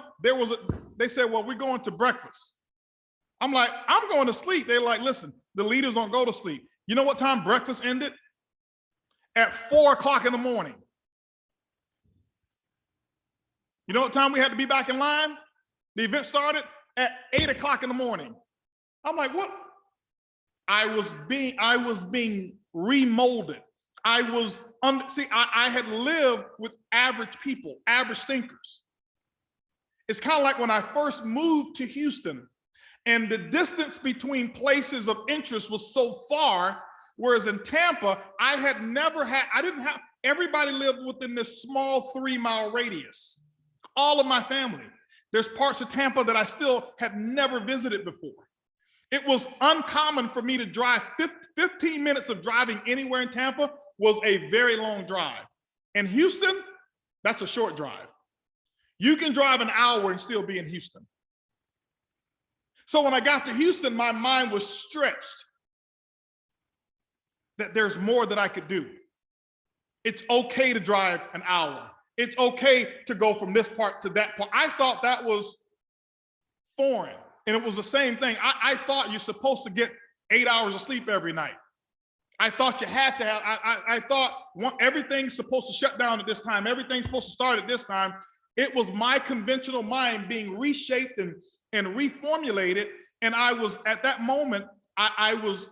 Speaker 2: they said, well, we're going to breakfast. I'm like, I'm going to sleep. They're like, listen, the leaders don't go to sleep. You know what time breakfast ended? At 4 o'clock in the morning. You know what time we had to be back in line? The event started at 8 o'clock in the morning. I'm like, what? I was being remolded. I had lived with average people, average thinkers. It's kind of like when I first moved to Houston, and the distance between places of interest was so far, whereas in Tampa, everybody lived within this small 3-mile radius. All of my family. There's parts of Tampa that I still had never visited before. It was uncommon for me to drive 15 minutes of driving anywhere in Tampa was a very long drive. In Houston, that's a short drive. You can drive an hour and still be in Houston. So when I got to Houston, my mind was stretched that there's more that I could do. It's okay to drive an hour. It's okay to go from this part to that part. I thought that was foreign. And it was the same thing. I thought you're supposed to get 8 hours of sleep every night. I thought you had to have, I thought everything's supposed to shut down at this time. Everything's supposed to start at this time. It was my conventional mind being reshaped and reformulated. And I was, at that moment, I was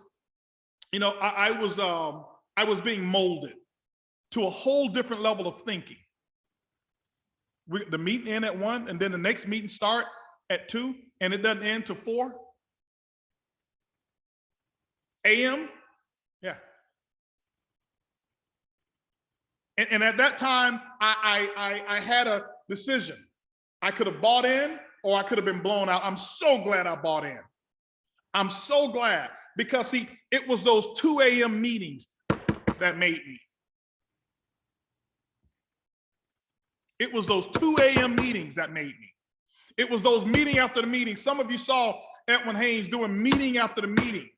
Speaker 2: being molded to a whole different level of thinking. The meeting end at 1, and then the next meeting start at 2, and it doesn't end till 4 a.m. Yeah. And at that time, I had a decision. I could have bought in, or I could have been blown out. I'm so glad I bought in. I'm so glad, because see, it was those 2 a.m. meetings that made me. It was those 2 a.m. meetings that made me. It was those meeting after the meeting. Some of you saw Edwin Haynes doing meeting after the meeting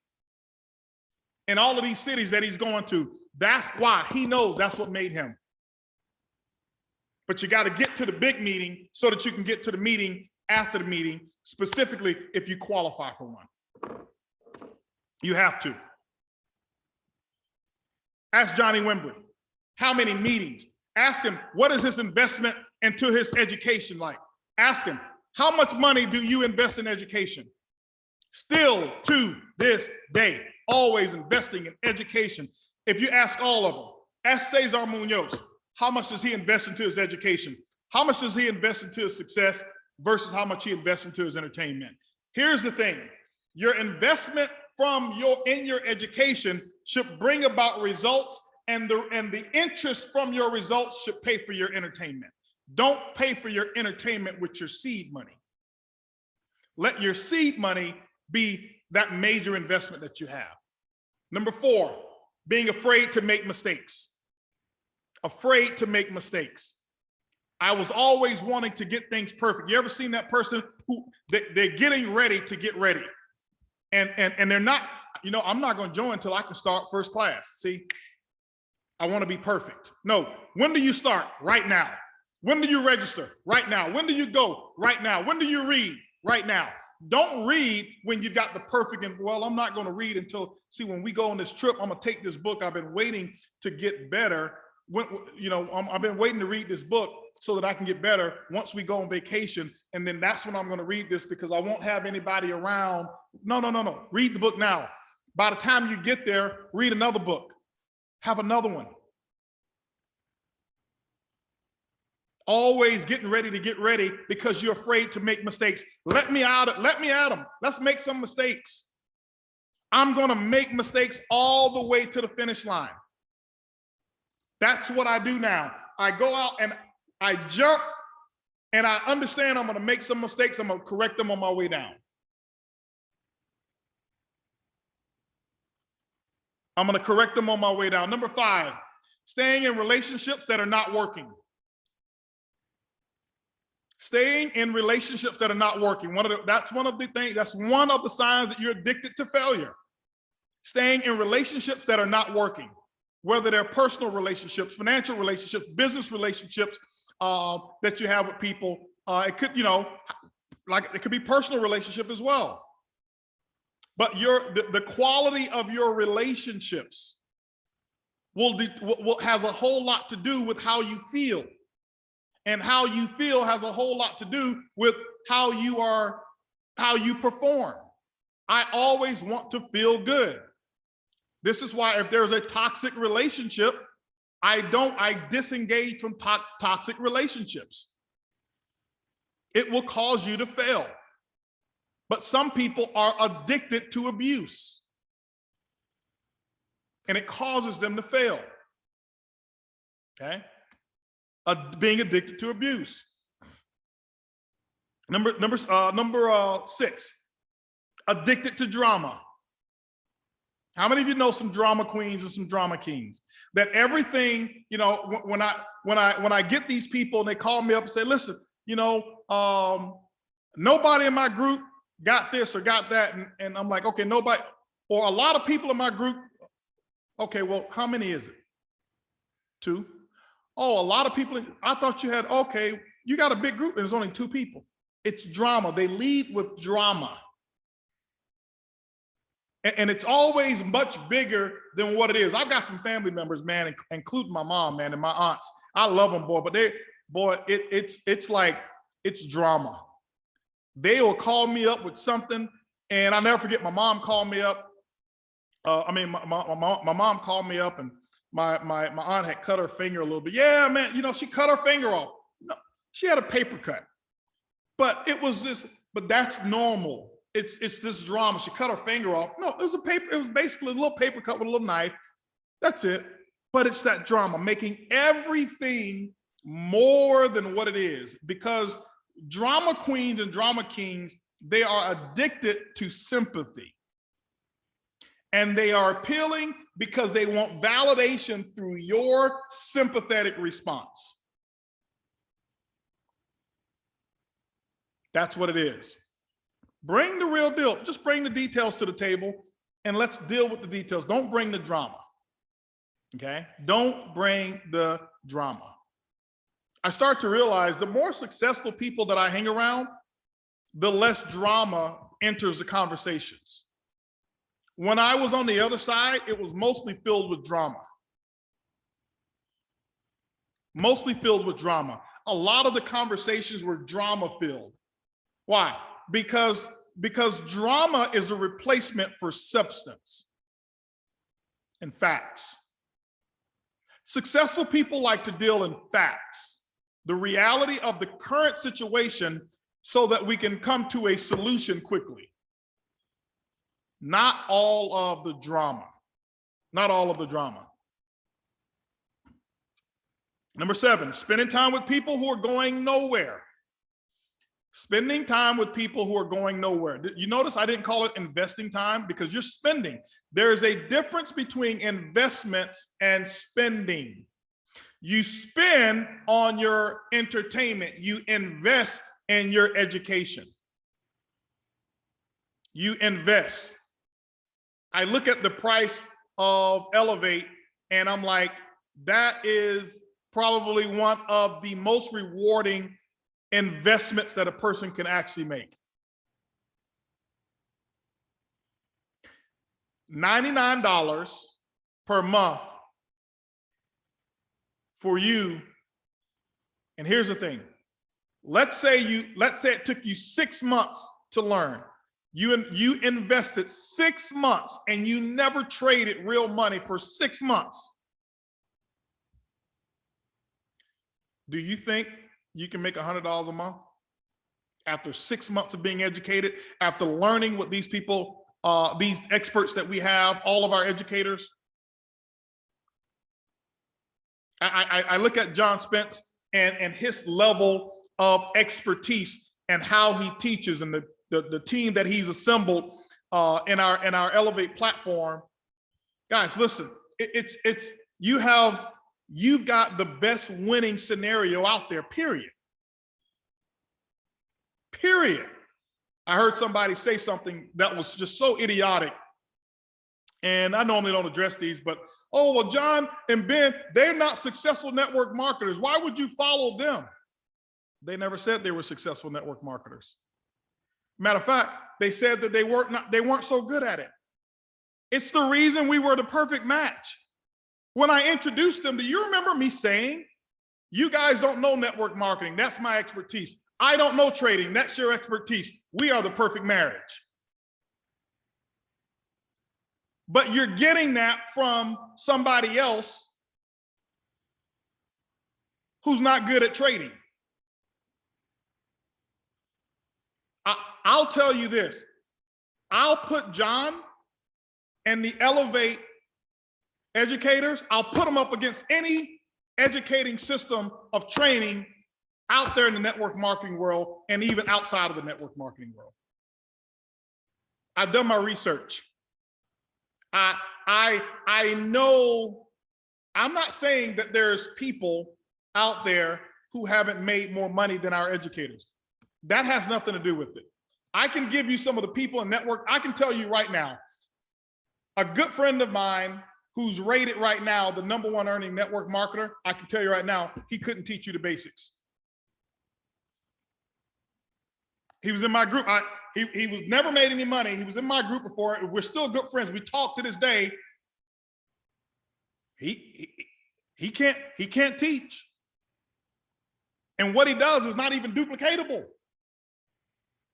Speaker 2: in all of these cities that he's going to. That's why he knows that's what made him. But you got to get to the big meeting so that you can get to the meeting after the meeting, specifically if you qualify for one. You have to. Ask Johnny Wimbrey, how many meetings? Ask him, what is his investment into his education like? Ask him, how much money do you invest in education? Still to this day, always investing in education. If you ask all of them, ask Cesar Munoz, how much does he invest into his education? How much does he invest into his success versus how much he invests into his entertainment? Here's the thing, your investment in your education should bring about results, and the interest from your results should pay for your entertainment. Don't pay for your entertainment with your seed money. Let your seed money be that major investment that you have. Number 4, being afraid to make mistakes. Afraid to make mistakes. I was always wanting to get things perfect. You ever seen that person who they're getting ready to get ready? And they're not, I'm not going to join until I can start first class. See, I want to be perfect. No, when do you start? Right now. When do you register? Right now. When do you go? Right now. When do you read? Right now. Don't read when you got the perfect, and well, I'm not going to read until, see, when we go on this trip, I'm going to take this book. I've been waiting to get better. I've been waiting to read this book so that I can get better once we go on vacation. And then that's when I'm going to read this, because I won't have anybody around. No. Read the book now. By the time you get there, read another book. Have another one. Always getting ready to get ready because you're afraid to make mistakes. Let me at them. Let's make some mistakes. I'm going to make mistakes all the way to the finish line. That's what I do now. I go out and I jump, and I understand I'm going to make some mistakes. I'm going to correct them on my way down. I'm going to correct them on my way down. Number 5, staying in relationships that are not working. Staying in relationships that are not working. That's one of the signs that you're addicted to failure. Staying in relationships that are not working, whether they're personal relationships, financial relationships, business relationships that you have with people. It could, it could be personal relationship as well. but the quality of your relationships has a whole lot to do with how you feel. And how you feel has a whole lot to do with how you perform. I always want to feel good. This is why if there's a toxic relationship, I disengage from toxic relationships. It will cause you to fail. But some people are addicted to abuse, and it causes them to fail. Okay? Being addicted to abuse. Number 6, addicted to drama. How many of you know some drama queens and some drama kings? That everything, you know, when I get these people and they call me up and say, listen, you know, nobody in my group got this or got that, and I'm like, okay, nobody, or a lot of people in my group. Okay, well, how many is it? 2. Oh, a lot of people. I thought you had, okay, you got a big group and there's only 2 people. It's drama. They lead with drama. And it's always much bigger than what it is. I've got some family members, man, including my mom, man, and my aunts. I love them, boy, but it's like, it's drama. They will call me up with something, and I'll never forget, my mom called me up. My mom called me up, and my aunt had cut her finger a little bit. Yeah, man, you know, she cut her finger off. No, she had a paper cut. But it was this, but that's normal. It's this drama. She cut her finger off. No, it was basically a little paper cut with a little knife. That's it. But it's that drama, making everything more than what it is. Because drama queens and drama kings, they are addicted to sympathy. And they are appealing because they want validation through your sympathetic response. That's what it is. Bring the real deal. Just bring the details to the table and let's deal with the details. Don't bring the drama. Okay? Don't bring the drama. I start to realize the more successful people that I hang around, the less drama enters the conversations. When I was on the other side, it was mostly filled with drama. Mostly filled with drama. A lot of the conversations were drama filled. Why? Because drama is a replacement for substance and facts. Successful people like to deal in facts, the reality of the current situation, so that we can come to a solution quickly. Not all of the drama. Not all of the drama. Number 7, spending time with people who are going nowhere. Spending time with people who are going nowhere. You notice I didn't call it investing time, because you're spending. There is a difference between investments and spending. You spend on your entertainment. You invest in your education. You invest. I look at the price of Elevate and I'm like, that is probably one of the most rewarding investments that a person can actually make. $99 per month for you. And here's the thing. Let's say it took you 6 months to learn. You invested 6 months and you never traded real money for 6 months. Do you think you can make $100 a month after 6 months of being educated, after learning what these people, these experts that we have, all of our educators? I look at John Spence and his level of expertise and how he teaches, and the team that he's assembled in our Elevate platform. Guys, listen, you've got the best winning scenario out there, period. Period. I heard somebody say something that was just so idiotic. And I normally don't address these, but, oh, well, John and Ben, they're not successful network marketers. Why would you follow them? They never said they were successful network marketers. Matter of fact, they said that they weren't so good at it. It's the reason we were the perfect match. When I introduced them, do you remember me saying, you guys don't know network marketing, that's my expertise. I don't know trading, that's your expertise. We are the perfect marriage. But you're getting that from somebody else who's not good at trading. I'll tell you this, I'll put John and the Elevate educators, I'll put them up against any educating system of training out there in the network marketing world and even outside of the network marketing world. I've done my research. I know, I'm not saying that there's people out there who haven't made more money than our educators. That has nothing to do with it. I can give you some of the people in network. I can tell you right now, a good friend of mine who's rated right now the #1 earning network marketer, I can tell you right now, he couldn't teach you the basics. He was in my group. He was never made any money. He was in my group before. We're still good friends. We talk to this day. He can't teach. And what he does is not even duplicatable.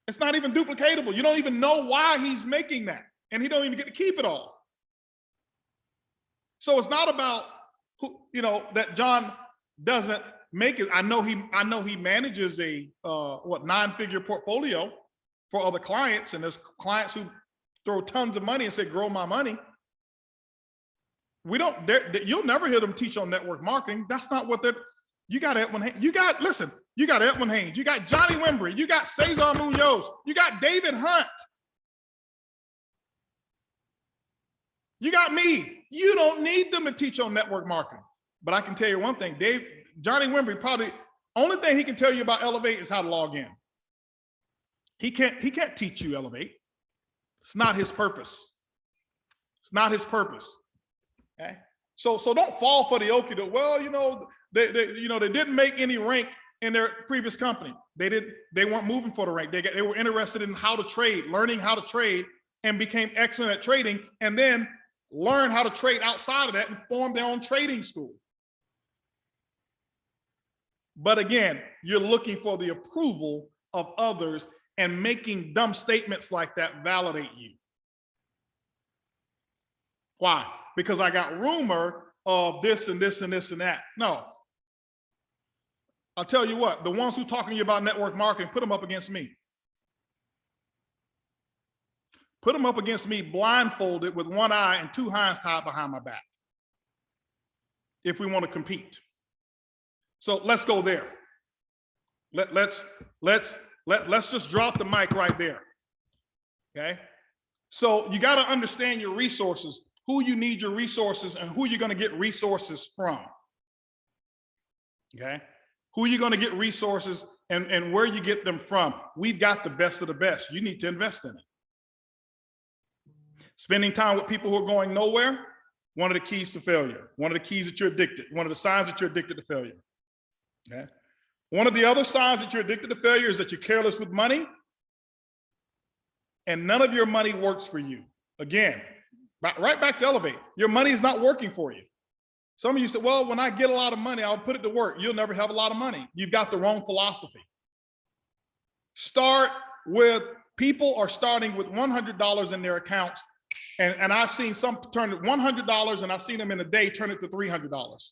Speaker 2: It's not even duplicatable. You don't even know why he's making that. And he don't even get to keep it all. So it's not about who, that John doesn't make it. I know he manages a 9-figure portfolio for other clients, and there's clients who throw tons of money and say, grow my money. You'll never hear them teach on network marketing. That's not what you got Edwin Haynes, you got Edwin Haynes, you got Johnny Wimbrey, you got Cesar Munoz, you got David Hunt. You got me. You don't need them to teach on network marketing. But I can tell you one thing, Johnny Wimbrey probably, only thing he can tell you about Elevate is how to log in. He can't teach you Elevate. It's not his purpose. It's not his purpose. Okay? So don't fall for the okie doke. Well, they didn't make any rank in their previous company. They weren't moving for the rank. They were interested in how to trade, learning how to trade, and became excellent at trading, and then learn how to trade outside of that and form their own trading school. But again, you're looking for the approval of others, and making dumb statements like that validate you. Why? Because I got rumor of this and this and this and that. No. I'll tell you what, the ones who talking to you about network marketing, put them up against me. Put them up against me blindfolded with one eye and 2 hands tied behind my back, if we want to compete. So let's go there. Let's just drop the mic right there. Okay? So you got to understand your resources, who you need your resources, and who you're going to get resources from. Okay? Who you're going to get resources and where you get them from. We've got the best of the best. You need to invest in it. Spending time with people who are going nowhere, one of the keys to failure. One of the keys that you're addicted. One of the signs that you're addicted to failure. Okay? One of the other signs that you're addicted to failure is that you're careless with money, and none of your money works for you. Again, right back to Elevate. Your money is not working for you. Some of you say, well, when I get a lot of money, I'll put it to work. You'll never have a lot of money. You've got the wrong philosophy. Start with, people are starting with $100 in their accounts, and I've seen some turn it $100, and I've seen them in a day turn it to $300.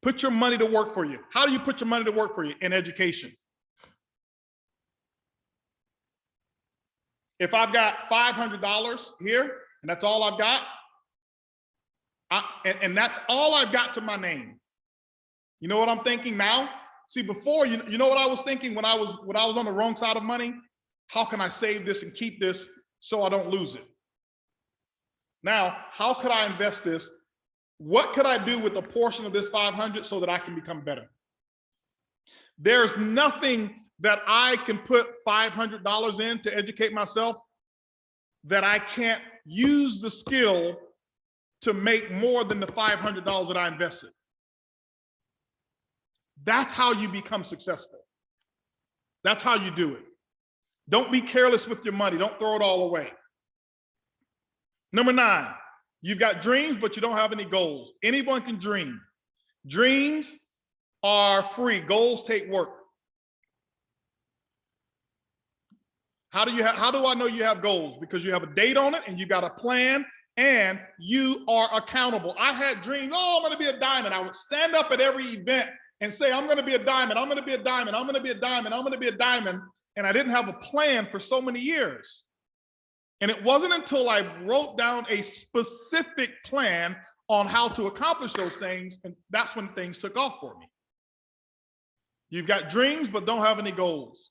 Speaker 2: Put your money to work for you. How do you put your money to work for you? In education. If I've got $500 here, and that's all I've got, and that's all I've got to my name. You know what I'm thinking now? See, before, you know what I was thinking when I was on the wrong side of money? How can I save this and keep this so I don't lose it? Now, how could I invest this? What could I do with a portion of this 500 so that I can become better? There's nothing that I can put $500 in to educate myself that I can't use the skill to make more than the $500 that I invested. That's how you become successful. That's how you do it. Don't be careless with your money. Don't throw it all away. Number 9, you've got dreams, but you don't have any goals. Anyone can dream. Dreams are free. Goals take work. How do I know you have goals? Because you have a date on it and you got a plan and you are accountable. I had dreams, I'm gonna be a diamond. I would stand up at every event and say, I'm gonna be a diamond, I'm gonna be a diamond, I'm gonna be a diamond, I'm gonna be a diamond. And I didn't have a plan for so many years. And it wasn't until I wrote down a specific plan on how to accomplish those things, and that's when things took off for me. You've got dreams, but don't have any goals.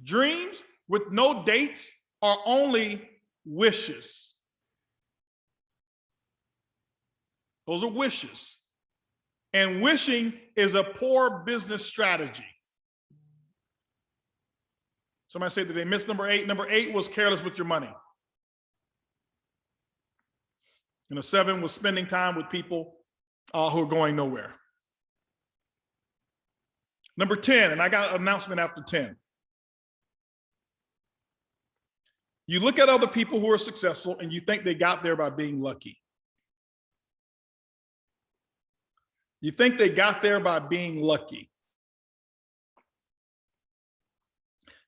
Speaker 2: Dreams with no dates are only wishes. Those are wishes. And wishing is a poor business strategy. Somebody said that they missed number 8. Number 8 was careless with your money. And the 7 was spending time with people who are going nowhere. Number 10, and I got an announcement after 10. You look at other people who are successful and you think they got there by being lucky. You think they got there by being lucky.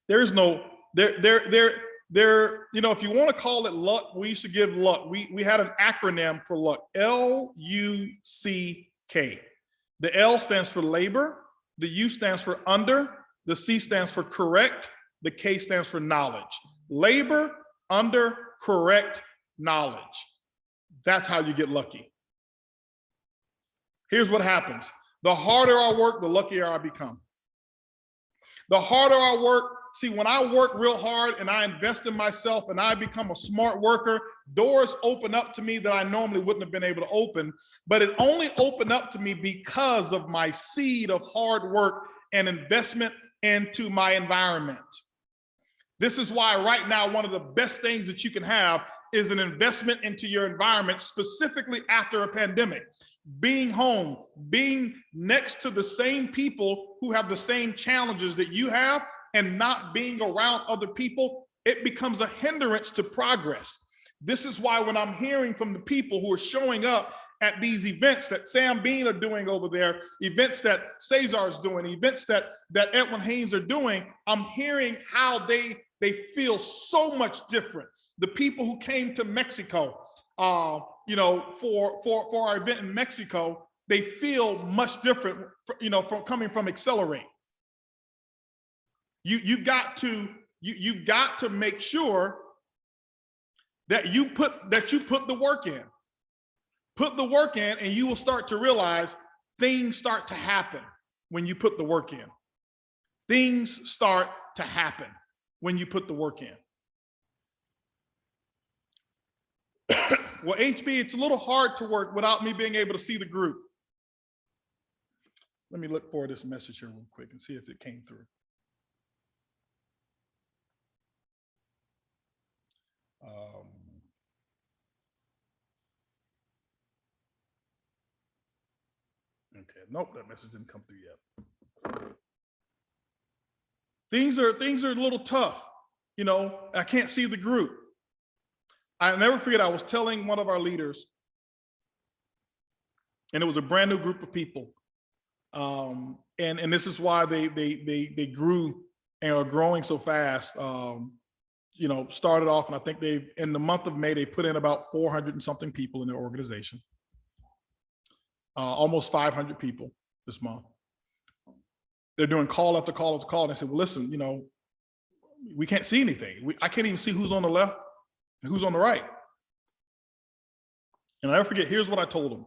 Speaker 2: There's no, you know, if you want to call it luck, we used to give luck. We had an acronym for luck, L-U-C-K. The L stands for labor, the U stands for under, the C stands for correct, the K stands for knowledge. Labor, under, correct, knowledge. That's how you get lucky. Here's what happens. The harder I work, the luckier I become. The harder I work, see, when I work real hard and I invest in myself and I become a smart worker, doors open up to me that I normally wouldn't have been able to open, but it only opened up to me because of my seed of hard work and investment into my environment. This is why right now, one of the best things that you can have is an investment into your environment, specifically after a pandemic. Being home, being next to the same people who have the same challenges that you have, and not being around other people, it becomes a hindrance to progress. This is why when I'm hearing from the people who are showing up at these events that Sam Bean are doing over there, events that Cesar's doing, events that Edwin Haynes are doing, I'm hearing how they feel so much different. The people who came to Mexico, you know, for our event in Mexico, they feel much different, you know, from coming from Accelerate. You've got to make sure that you put the work in. Put the work in, and you will start to realize things start to happen when you put the work in. Things start to happen when you put the work in. Well, HB, it's a little hard to work without me being able to see the group. Let me look for this message here real quick and see if it came through. Okay, nope, that message didn't come through yet. Things are a little tough. You know, I can't see the group. I'll never forget, I was telling one of our leaders, and it was a brand new group of people. And this is why they grew and are growing so fast. You know, started off, and I think in the month of May, they put in about 400 and something people in their organization. Almost 500 people this month. They're doing call after call after call. And they said, well, listen, you know, we can't see anything. I can't even see who's on the left and who's on the right. And I'll never forget, here's what I told them.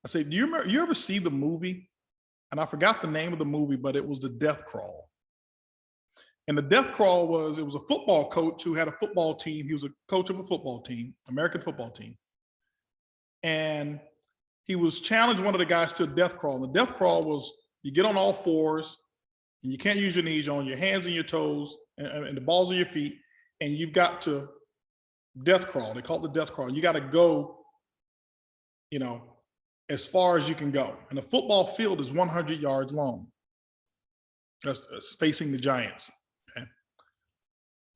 Speaker 2: I said, do you ever see the movie? And I forgot the name of the movie, but it was The Death Crawl. And The Death Crawl was a football coach who had a football team. He was a coach of a football team, American football team. And he was challenged one of the guys to a death crawl. And the death crawl was you get on all fours and you can't use your knees, on your hands and your toes and the balls of your feet. And you've got to death crawl. They call it the death crawl. You got to go, you know, as far as you can go. And the football field is 100 yards long. facing the giants. Okay.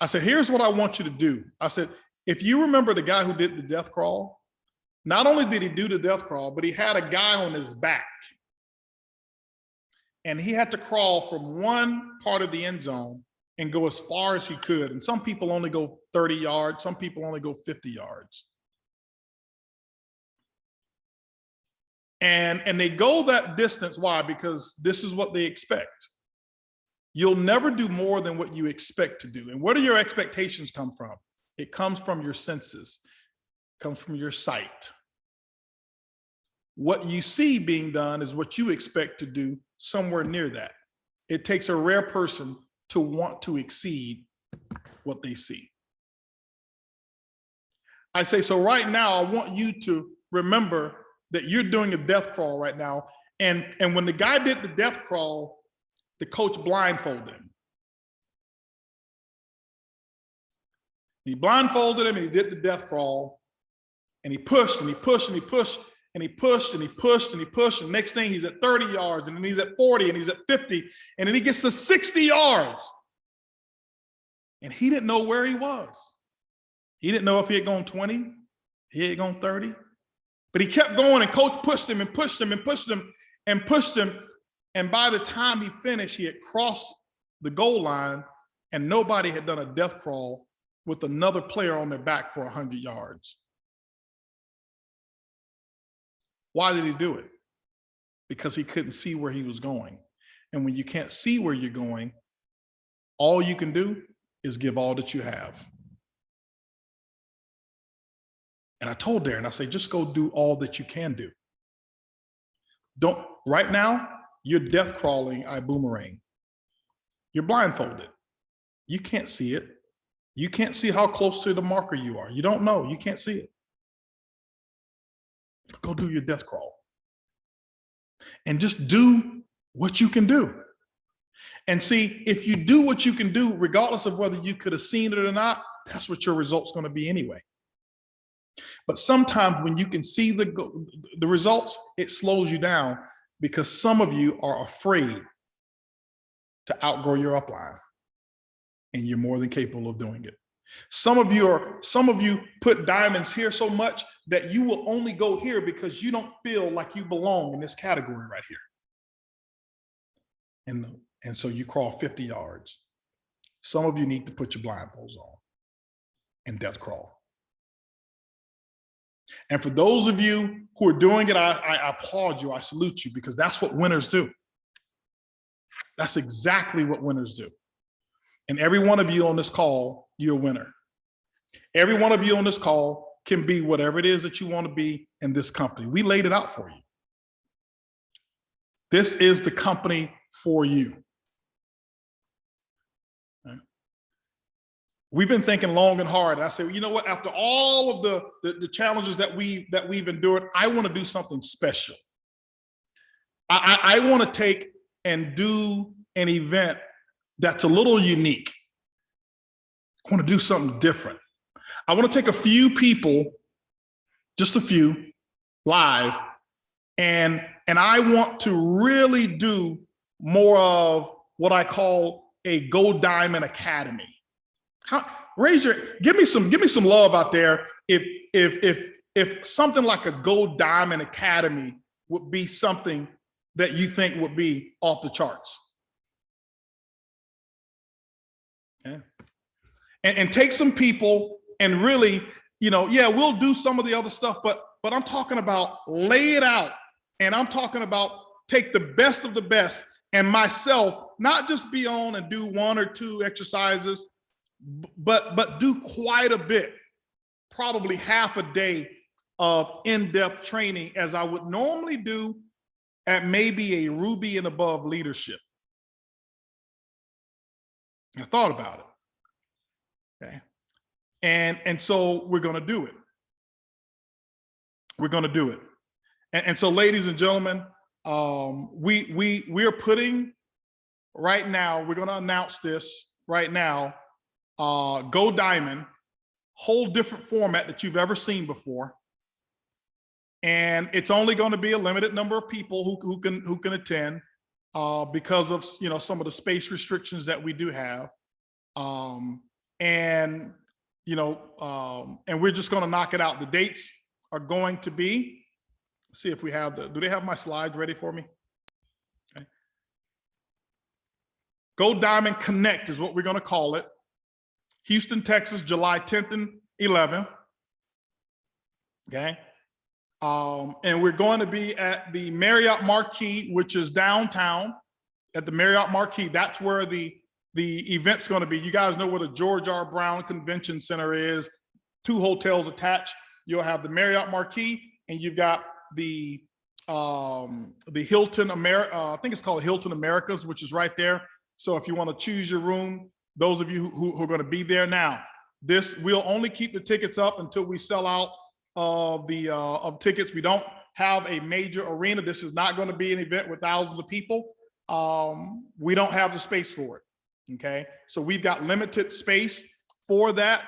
Speaker 2: I said, here's what I want you to do. I said, if you remember the guy who did the death crawl, not only did he do the death crawl, but he had a guy on his back. And he had to crawl from one part of the end zone and go as far as he could. And some people only go 30 yards, some people only go 50 yards. And they go that distance. Why? Because this is what they expect. You'll never do more than what you expect to do. And where do your expectations come from? It comes from your senses. It comes from your sight. What you see being done is what you expect to do somewhere near that. It takes a rare person to want to exceed what they see. I say, so right now, I want you to remember that you're doing a death crawl right now. And when the guy did the death crawl, the coach blindfolded him. He blindfolded him and he did the death crawl. And he pushed and he pushed and he pushed and he pushed and he pushed and he pushed. And next thing he's at 30 yards and then he's at 40 and he's at 50 and then he gets to 60 yards. And he didn't know where he was. He didn't know if he had gone 20, he had gone 30. But he kept going and coach pushed him and pushed him and pushed him and pushed him. And by the time he finished, he had crossed the goal line and nobody had done a death crawl with another player on their back for 100 yards. Why did he do it? Because he couldn't see where he was going. And when you can't see where you're going, all you can do is give all that you have. And I told Darren, I say, just go do all that you can do. Don't, right now, you're death crawling Ibüümerang. You're blindfolded. You can't see it. You can't see how close to the marker you are. You don't know, you can't see it. But go do your death crawl. And just do what you can do. And see, if you do what you can do, regardless of whether you could have seen it or not, that's what your result's gonna be anyway. But sometimes when you can see the results, it slows you down because some of you are afraid to outgrow your upline, and you're more than capable of doing it. Some of you put diamonds here so much that you will only go here because you don't feel like you belong in this category right here. And so you crawl 50 yards. Some of you need to put your blindfolds on and death crawl. And for those of you who are doing it, I applaud you, I salute you, because that's what winners do. That's exactly what winners do. And every one of you on this call, you're a winner. Every one of you on this call can be whatever it is that you want to be in this company. We laid it out for you. This is the company for you. We've been thinking long and hard. And I said, well, you know what? After all of the challenges that we've endured, I want to do something special. I want to take and do an event that's a little unique. I want to do something different. I want to take a few people, just a few, live, and I want to really do more of what I call a Gold Diamond Academy. Give me some love out there if something like a Gold Diamond Academy would be something that you think would be off the charts. Yeah. And take some people and really, yeah, we'll do some of the other stuff, but I'm talking about lay it out. And I'm talking about take the best of the best and myself, not just be on and do 1 or 2 exercises, but do quite a bit, probably half a day of in-depth training as I would normally do at maybe a Ruby and above leadership. I thought about it, okay? And so we're gonna do it. We're gonna do it. And so ladies and gentlemen, we're putting right now, we're gonna announce this right now, Go Diamond, whole different format that you've ever seen before. And it's only going to be a limited number of people who can attend. because of, you know, some of the space restrictions that we do have. And, you know, and we're just going to knock it out. The dates are going to be, see if we have do they have my slides ready for me? Okay. Go Diamond Connect is what we're going to call it. Houston, Texas, July 10th and 11th. Okay. And we're going to be at the Marriott Marquis, which is downtown at the Marriott Marquis. That's where the event's going to be. You guys know where the George R. Brown Convention Center is. 2 hotels attached. You'll have the Marriott Marquis, and you've got the Hilton I think it's called Hilton Americas, which is right there. So if you want to choose your room, those of you who are going to be there now, we'll only keep the tickets up until we sell out of tickets. We don't have a major arena. This is not going to be an event with thousands of people. We don't have the space for it. Okay, so we've got limited space for that.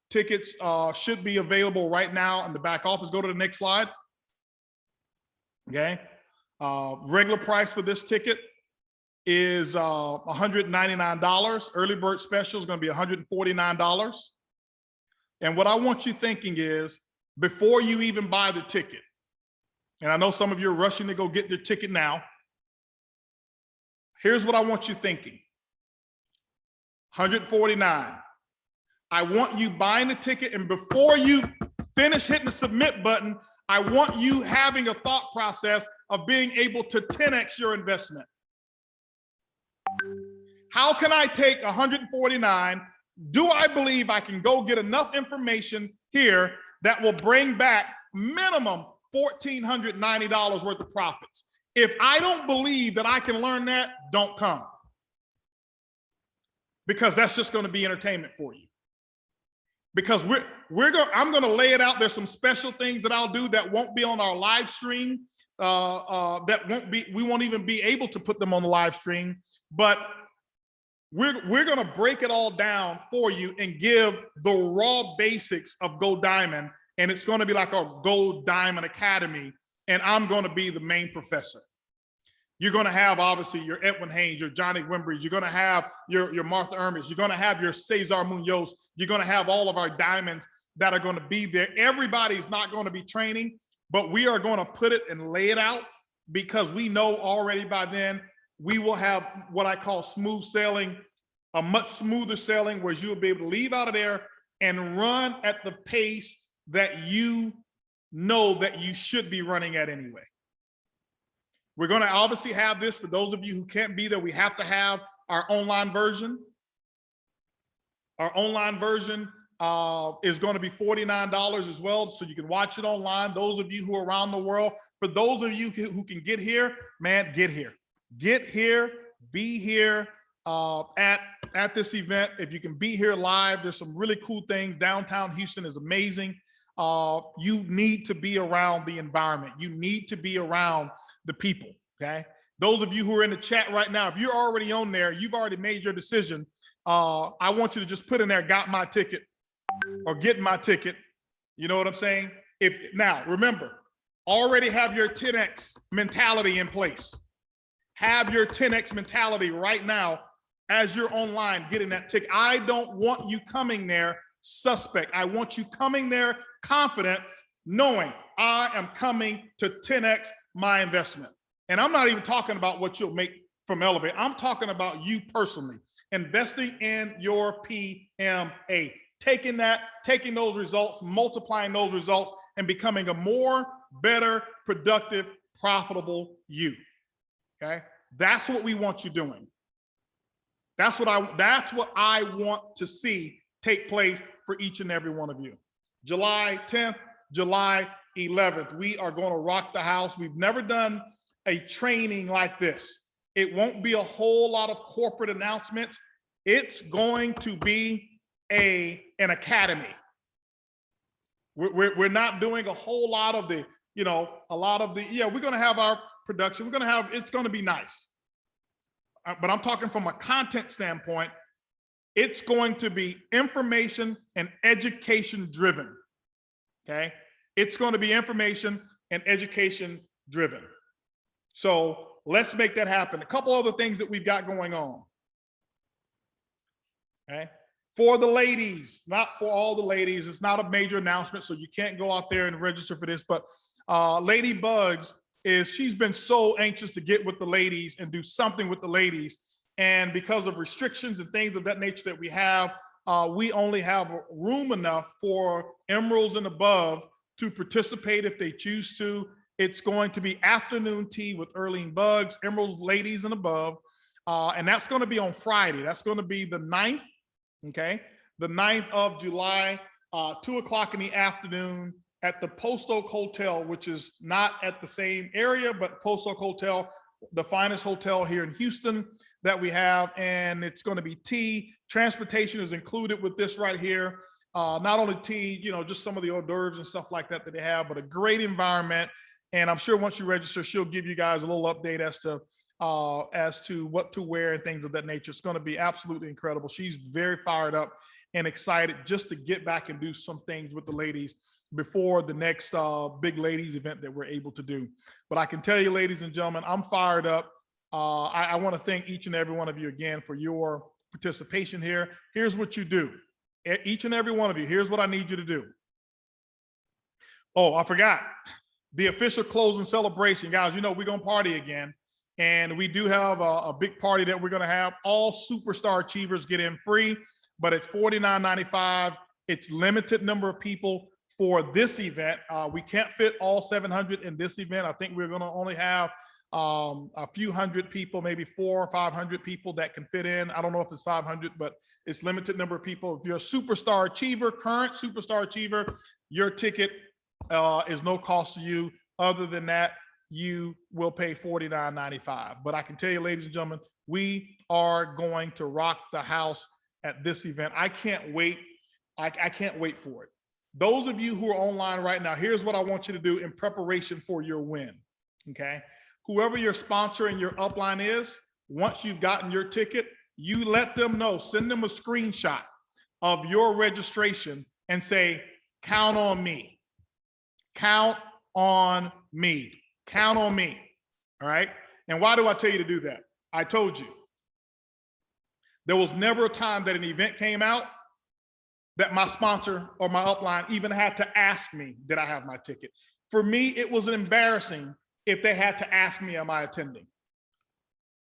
Speaker 2: Tickets should be available right now in the back office. Go to the next slide. Okay, regular price for this ticket is $199. Early bird special is going to be $149. And what I want you thinking is, before you even buy the ticket, and I know some of you are rushing to go get their ticket now, here's what I want you thinking. $149. I want you buying the ticket, and before you finish hitting the submit button, I want you having a thought process of being able to 10x your investment. How can I take $149? Do I believe I can go get enough information here that will bring back minimum $1,490 worth of profits? If I don't believe that I can learn that, don't come. Because that's just going to be entertainment for you. Because I'm going to lay it out. There's some special things that I'll do that won't be on our live stream. We won't even be able to put them on the live stream. But we're going to break it all down for you and give the raw basics of Go Diamond. And it's going to be like a Go Diamond Academy. And I'm going to be the main professor. You're going to have, obviously, your Edwin Haynes, your Johnny Wimbridge. You're going to have your Martha Ermis. You're going to have your Cesar Munoz. You're going to have all of our diamonds that are going to be there. Everybody's not going to be training, but we are going to put it and lay it out, because we know already by then we will have what I call smooth sailing, a much smoother sailing, where you'll be able to leave out of there and run at the pace that you know that you should be running at anyway. We're going to obviously have this for those of you who can't be there. We have to have our online version. Our online version is going to be $49 as well, so you can watch it online. Those of you who are around the world, for those of you who can get here, man, get here. Get here, be here at this event. If you can be here live, there's some really cool things. Downtown Houston is amazing. You need to be around the environment. You need to be around the people, okay? Those of you who are in the chat right now, if you're already on there, you've already made your decision. I want you to just put in there, got my ticket, or get my ticket. You know what I'm saying? Now, remember, already have your 10X mentality in place. Have your 10X mentality right now as you're online getting that ticket. I don't want you coming there suspect. I want you coming there confident, knowing I am coming to 10X my investment. And I'm not even talking about what you'll make from Elevate. I'm talking about you personally, investing in your PMA, taking those results, multiplying those results, and becoming a more, better, productive, profitable you. Okay? That's what we want you doing. That's what I want to see take place for each and every one of you. July 10th, July 11th, we are going to rock the house. We've never done a training like this. It won't be a whole lot of corporate announcements. It's going to be an academy. We're not doing a whole lot of the, we're going to have our production. It's going to be nice. But I'm talking from a content standpoint. It's going to be information and education driven, okay? It's going to be information and education driven. So let's make that happen. A couple other things that we've got going on. Okay. For the ladies, not for all the ladies, it's not a major announcement, so you can't go out there and register for this, but Lady Bugs she's been so anxious to get with the ladies and do something with the ladies. And because of restrictions and things of that nature that we have, we only have room enough for emeralds and above to participate if they choose to. It's going to be afternoon tea with Earlene Bugs, emeralds, ladies and above. And that's going to be on Friday. That's going to be the 9th, okay? The 9th of July, 2 o'clock in the afternoon at the Post Oak Hotel, which is not at the same area, but Post Oak Hotel, the finest hotel here in Houston that we have. And it's going to be tea. Transportation is included with this right here. Not only tea, you know, just some of the hors d'oeuvres and stuff like that they have, but a great environment. And I'm sure once you register, she'll give you guys a little update as to what to wear and things of that nature. It's going to be absolutely incredible. She's very fired up and excited just to get back and do some things with the ladies before the next big ladies event that we're able to do. But I can tell you, ladies and gentlemen, I'm fired up. I want to thank each and every one of you again for your participation here. Here's what you do. Each and every one of you, here's what I need you to do. Oh, I forgot. The official closing celebration. Guys, you know, we're going to party again. And we do have a big party that we're going to have. All Superstar Achievers get in free, but it's $49.95. It's limited number of people for this event. We can't fit all 700 in this event. I think we're going to only have a few hundred people, maybe 400 or 500 people that can fit in. I don't know if it's 500, but it's limited number of people. If you're a Superstar Achiever, current Superstar Achiever, your ticket is no cost to you. Other than that, you will pay $49.95. But I can tell you, ladies and gentlemen, we are going to rock the house at this event. I can't wait. I can't wait for it. Those of you who are online right now, here's what I want you to do in preparation for your win, okay? Whoever your sponsor and your upline is, once you've gotten your ticket, you let them know, send them a screenshot of your registration and say, count on me, count on me, count on me, all right? And why do I tell you to do that? I told you, there was never a time that an event came out that my sponsor or my upline even had to ask me, did I have my ticket? For me, it was embarrassing if they had to ask me, am I attending?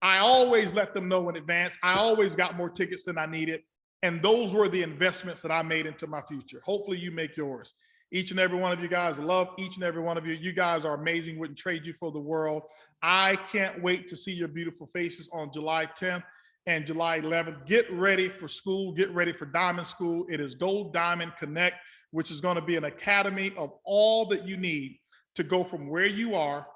Speaker 2: I always let them know in advance. I always got more tickets than I needed. And those were the investments that I made into my future. Hopefully you make yours. Each and every one of you guys, love each and every one of you. You guys are amazing. Wouldn't trade you for the world. I can't wait to see your beautiful faces on July 10th. And July 11th. Get ready for school, get ready for Diamond School. It is Gold Diamond Connect, which is going to be an academy of all that you need to go from where you are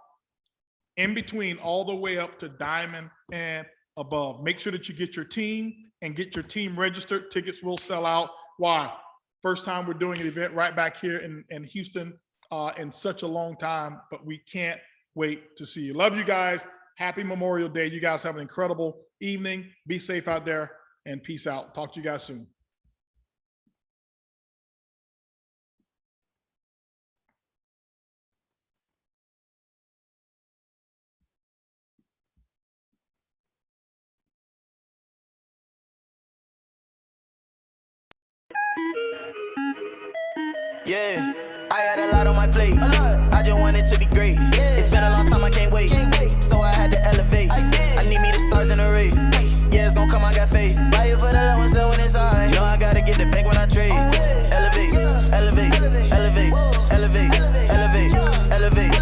Speaker 2: in between all the way up to Diamond and above. Make sure that you get your team and get your team registered. Tickets will sell out. Why? First time we're doing an event right back here in Houston in such a long time, but we can't wait to see you. Love you guys. Happy Memorial Day. You guys have an incredible evening. Be safe out there and peace out. Talk to you guys soon.
Speaker 3: Yeah, I had a lot on my plate. I just want it to be great. It's been a long time, I can't wait. So I had to elevate. I need me the stars in the race. Yeah, it's gonna come, I got faith. Buy it for the low and sell when it's high. You know I gotta get the bank when I trade. Elevate, elevate, elevate, elevate, elevate, elevate, elevate,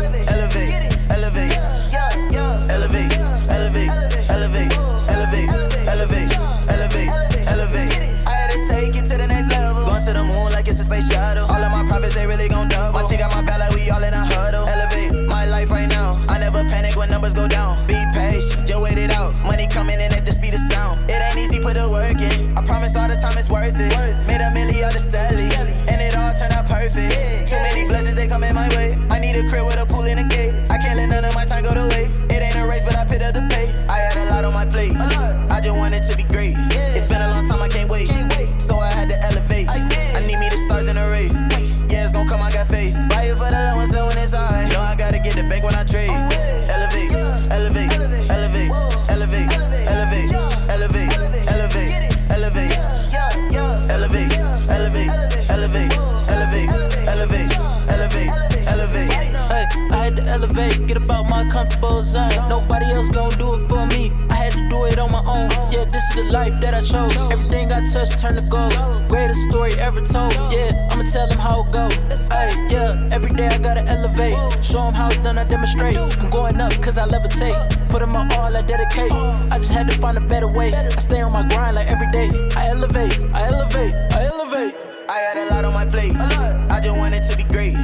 Speaker 3: elevate, elevate, elevate, elevate, elevate, elevate, elevate. I had to take it to the next level. Going to the moon like it's a space shuttle. All of my profits, they really gon' double. My chick got my back like we all in a huddle. Elevate my life right now. I never panic when numbers go down. Be patient, just wait it out. Money coming in at the speed of sound. It ain't easy, put the work in. I promise all the time it's worth it. Made $1 million out of selling, and it all turned out perfect. Too many blessings, they coming my way. I need a crib with a pool in the gate. I can't let none of my time go to waste. It ain't a race, but I picked up the pace. I had a lot on my plate. I just want it to be great. It's been a long time, I can't wait. So I had to elevate. I need me the stars in the race. Yeah, it's gonna come, I got faith. Buy it for the low and sell when it's high. You know I gotta get the bank when I trade. Elevate, elevate. elevate, elevate, elevate, elevate. Hey, I had to elevate, get about my comfortable zone. Nobody else gon' do it for me. I had to do it on my own. Yeah, this is the life that I chose. Everything I touch turn to gold. Greatest story ever told. Yeah, I'ma tell them how it goes. Hey, yeah, every day I gotta elevate. Show them how it's done, I demonstrate. I'm going up cause I levitate. Put in my all, I dedicate. I just had to find a better way. I stay on my grind like every day. I elevate, I elevate, I elevate. I got a lot on my plate. I just want it to be great.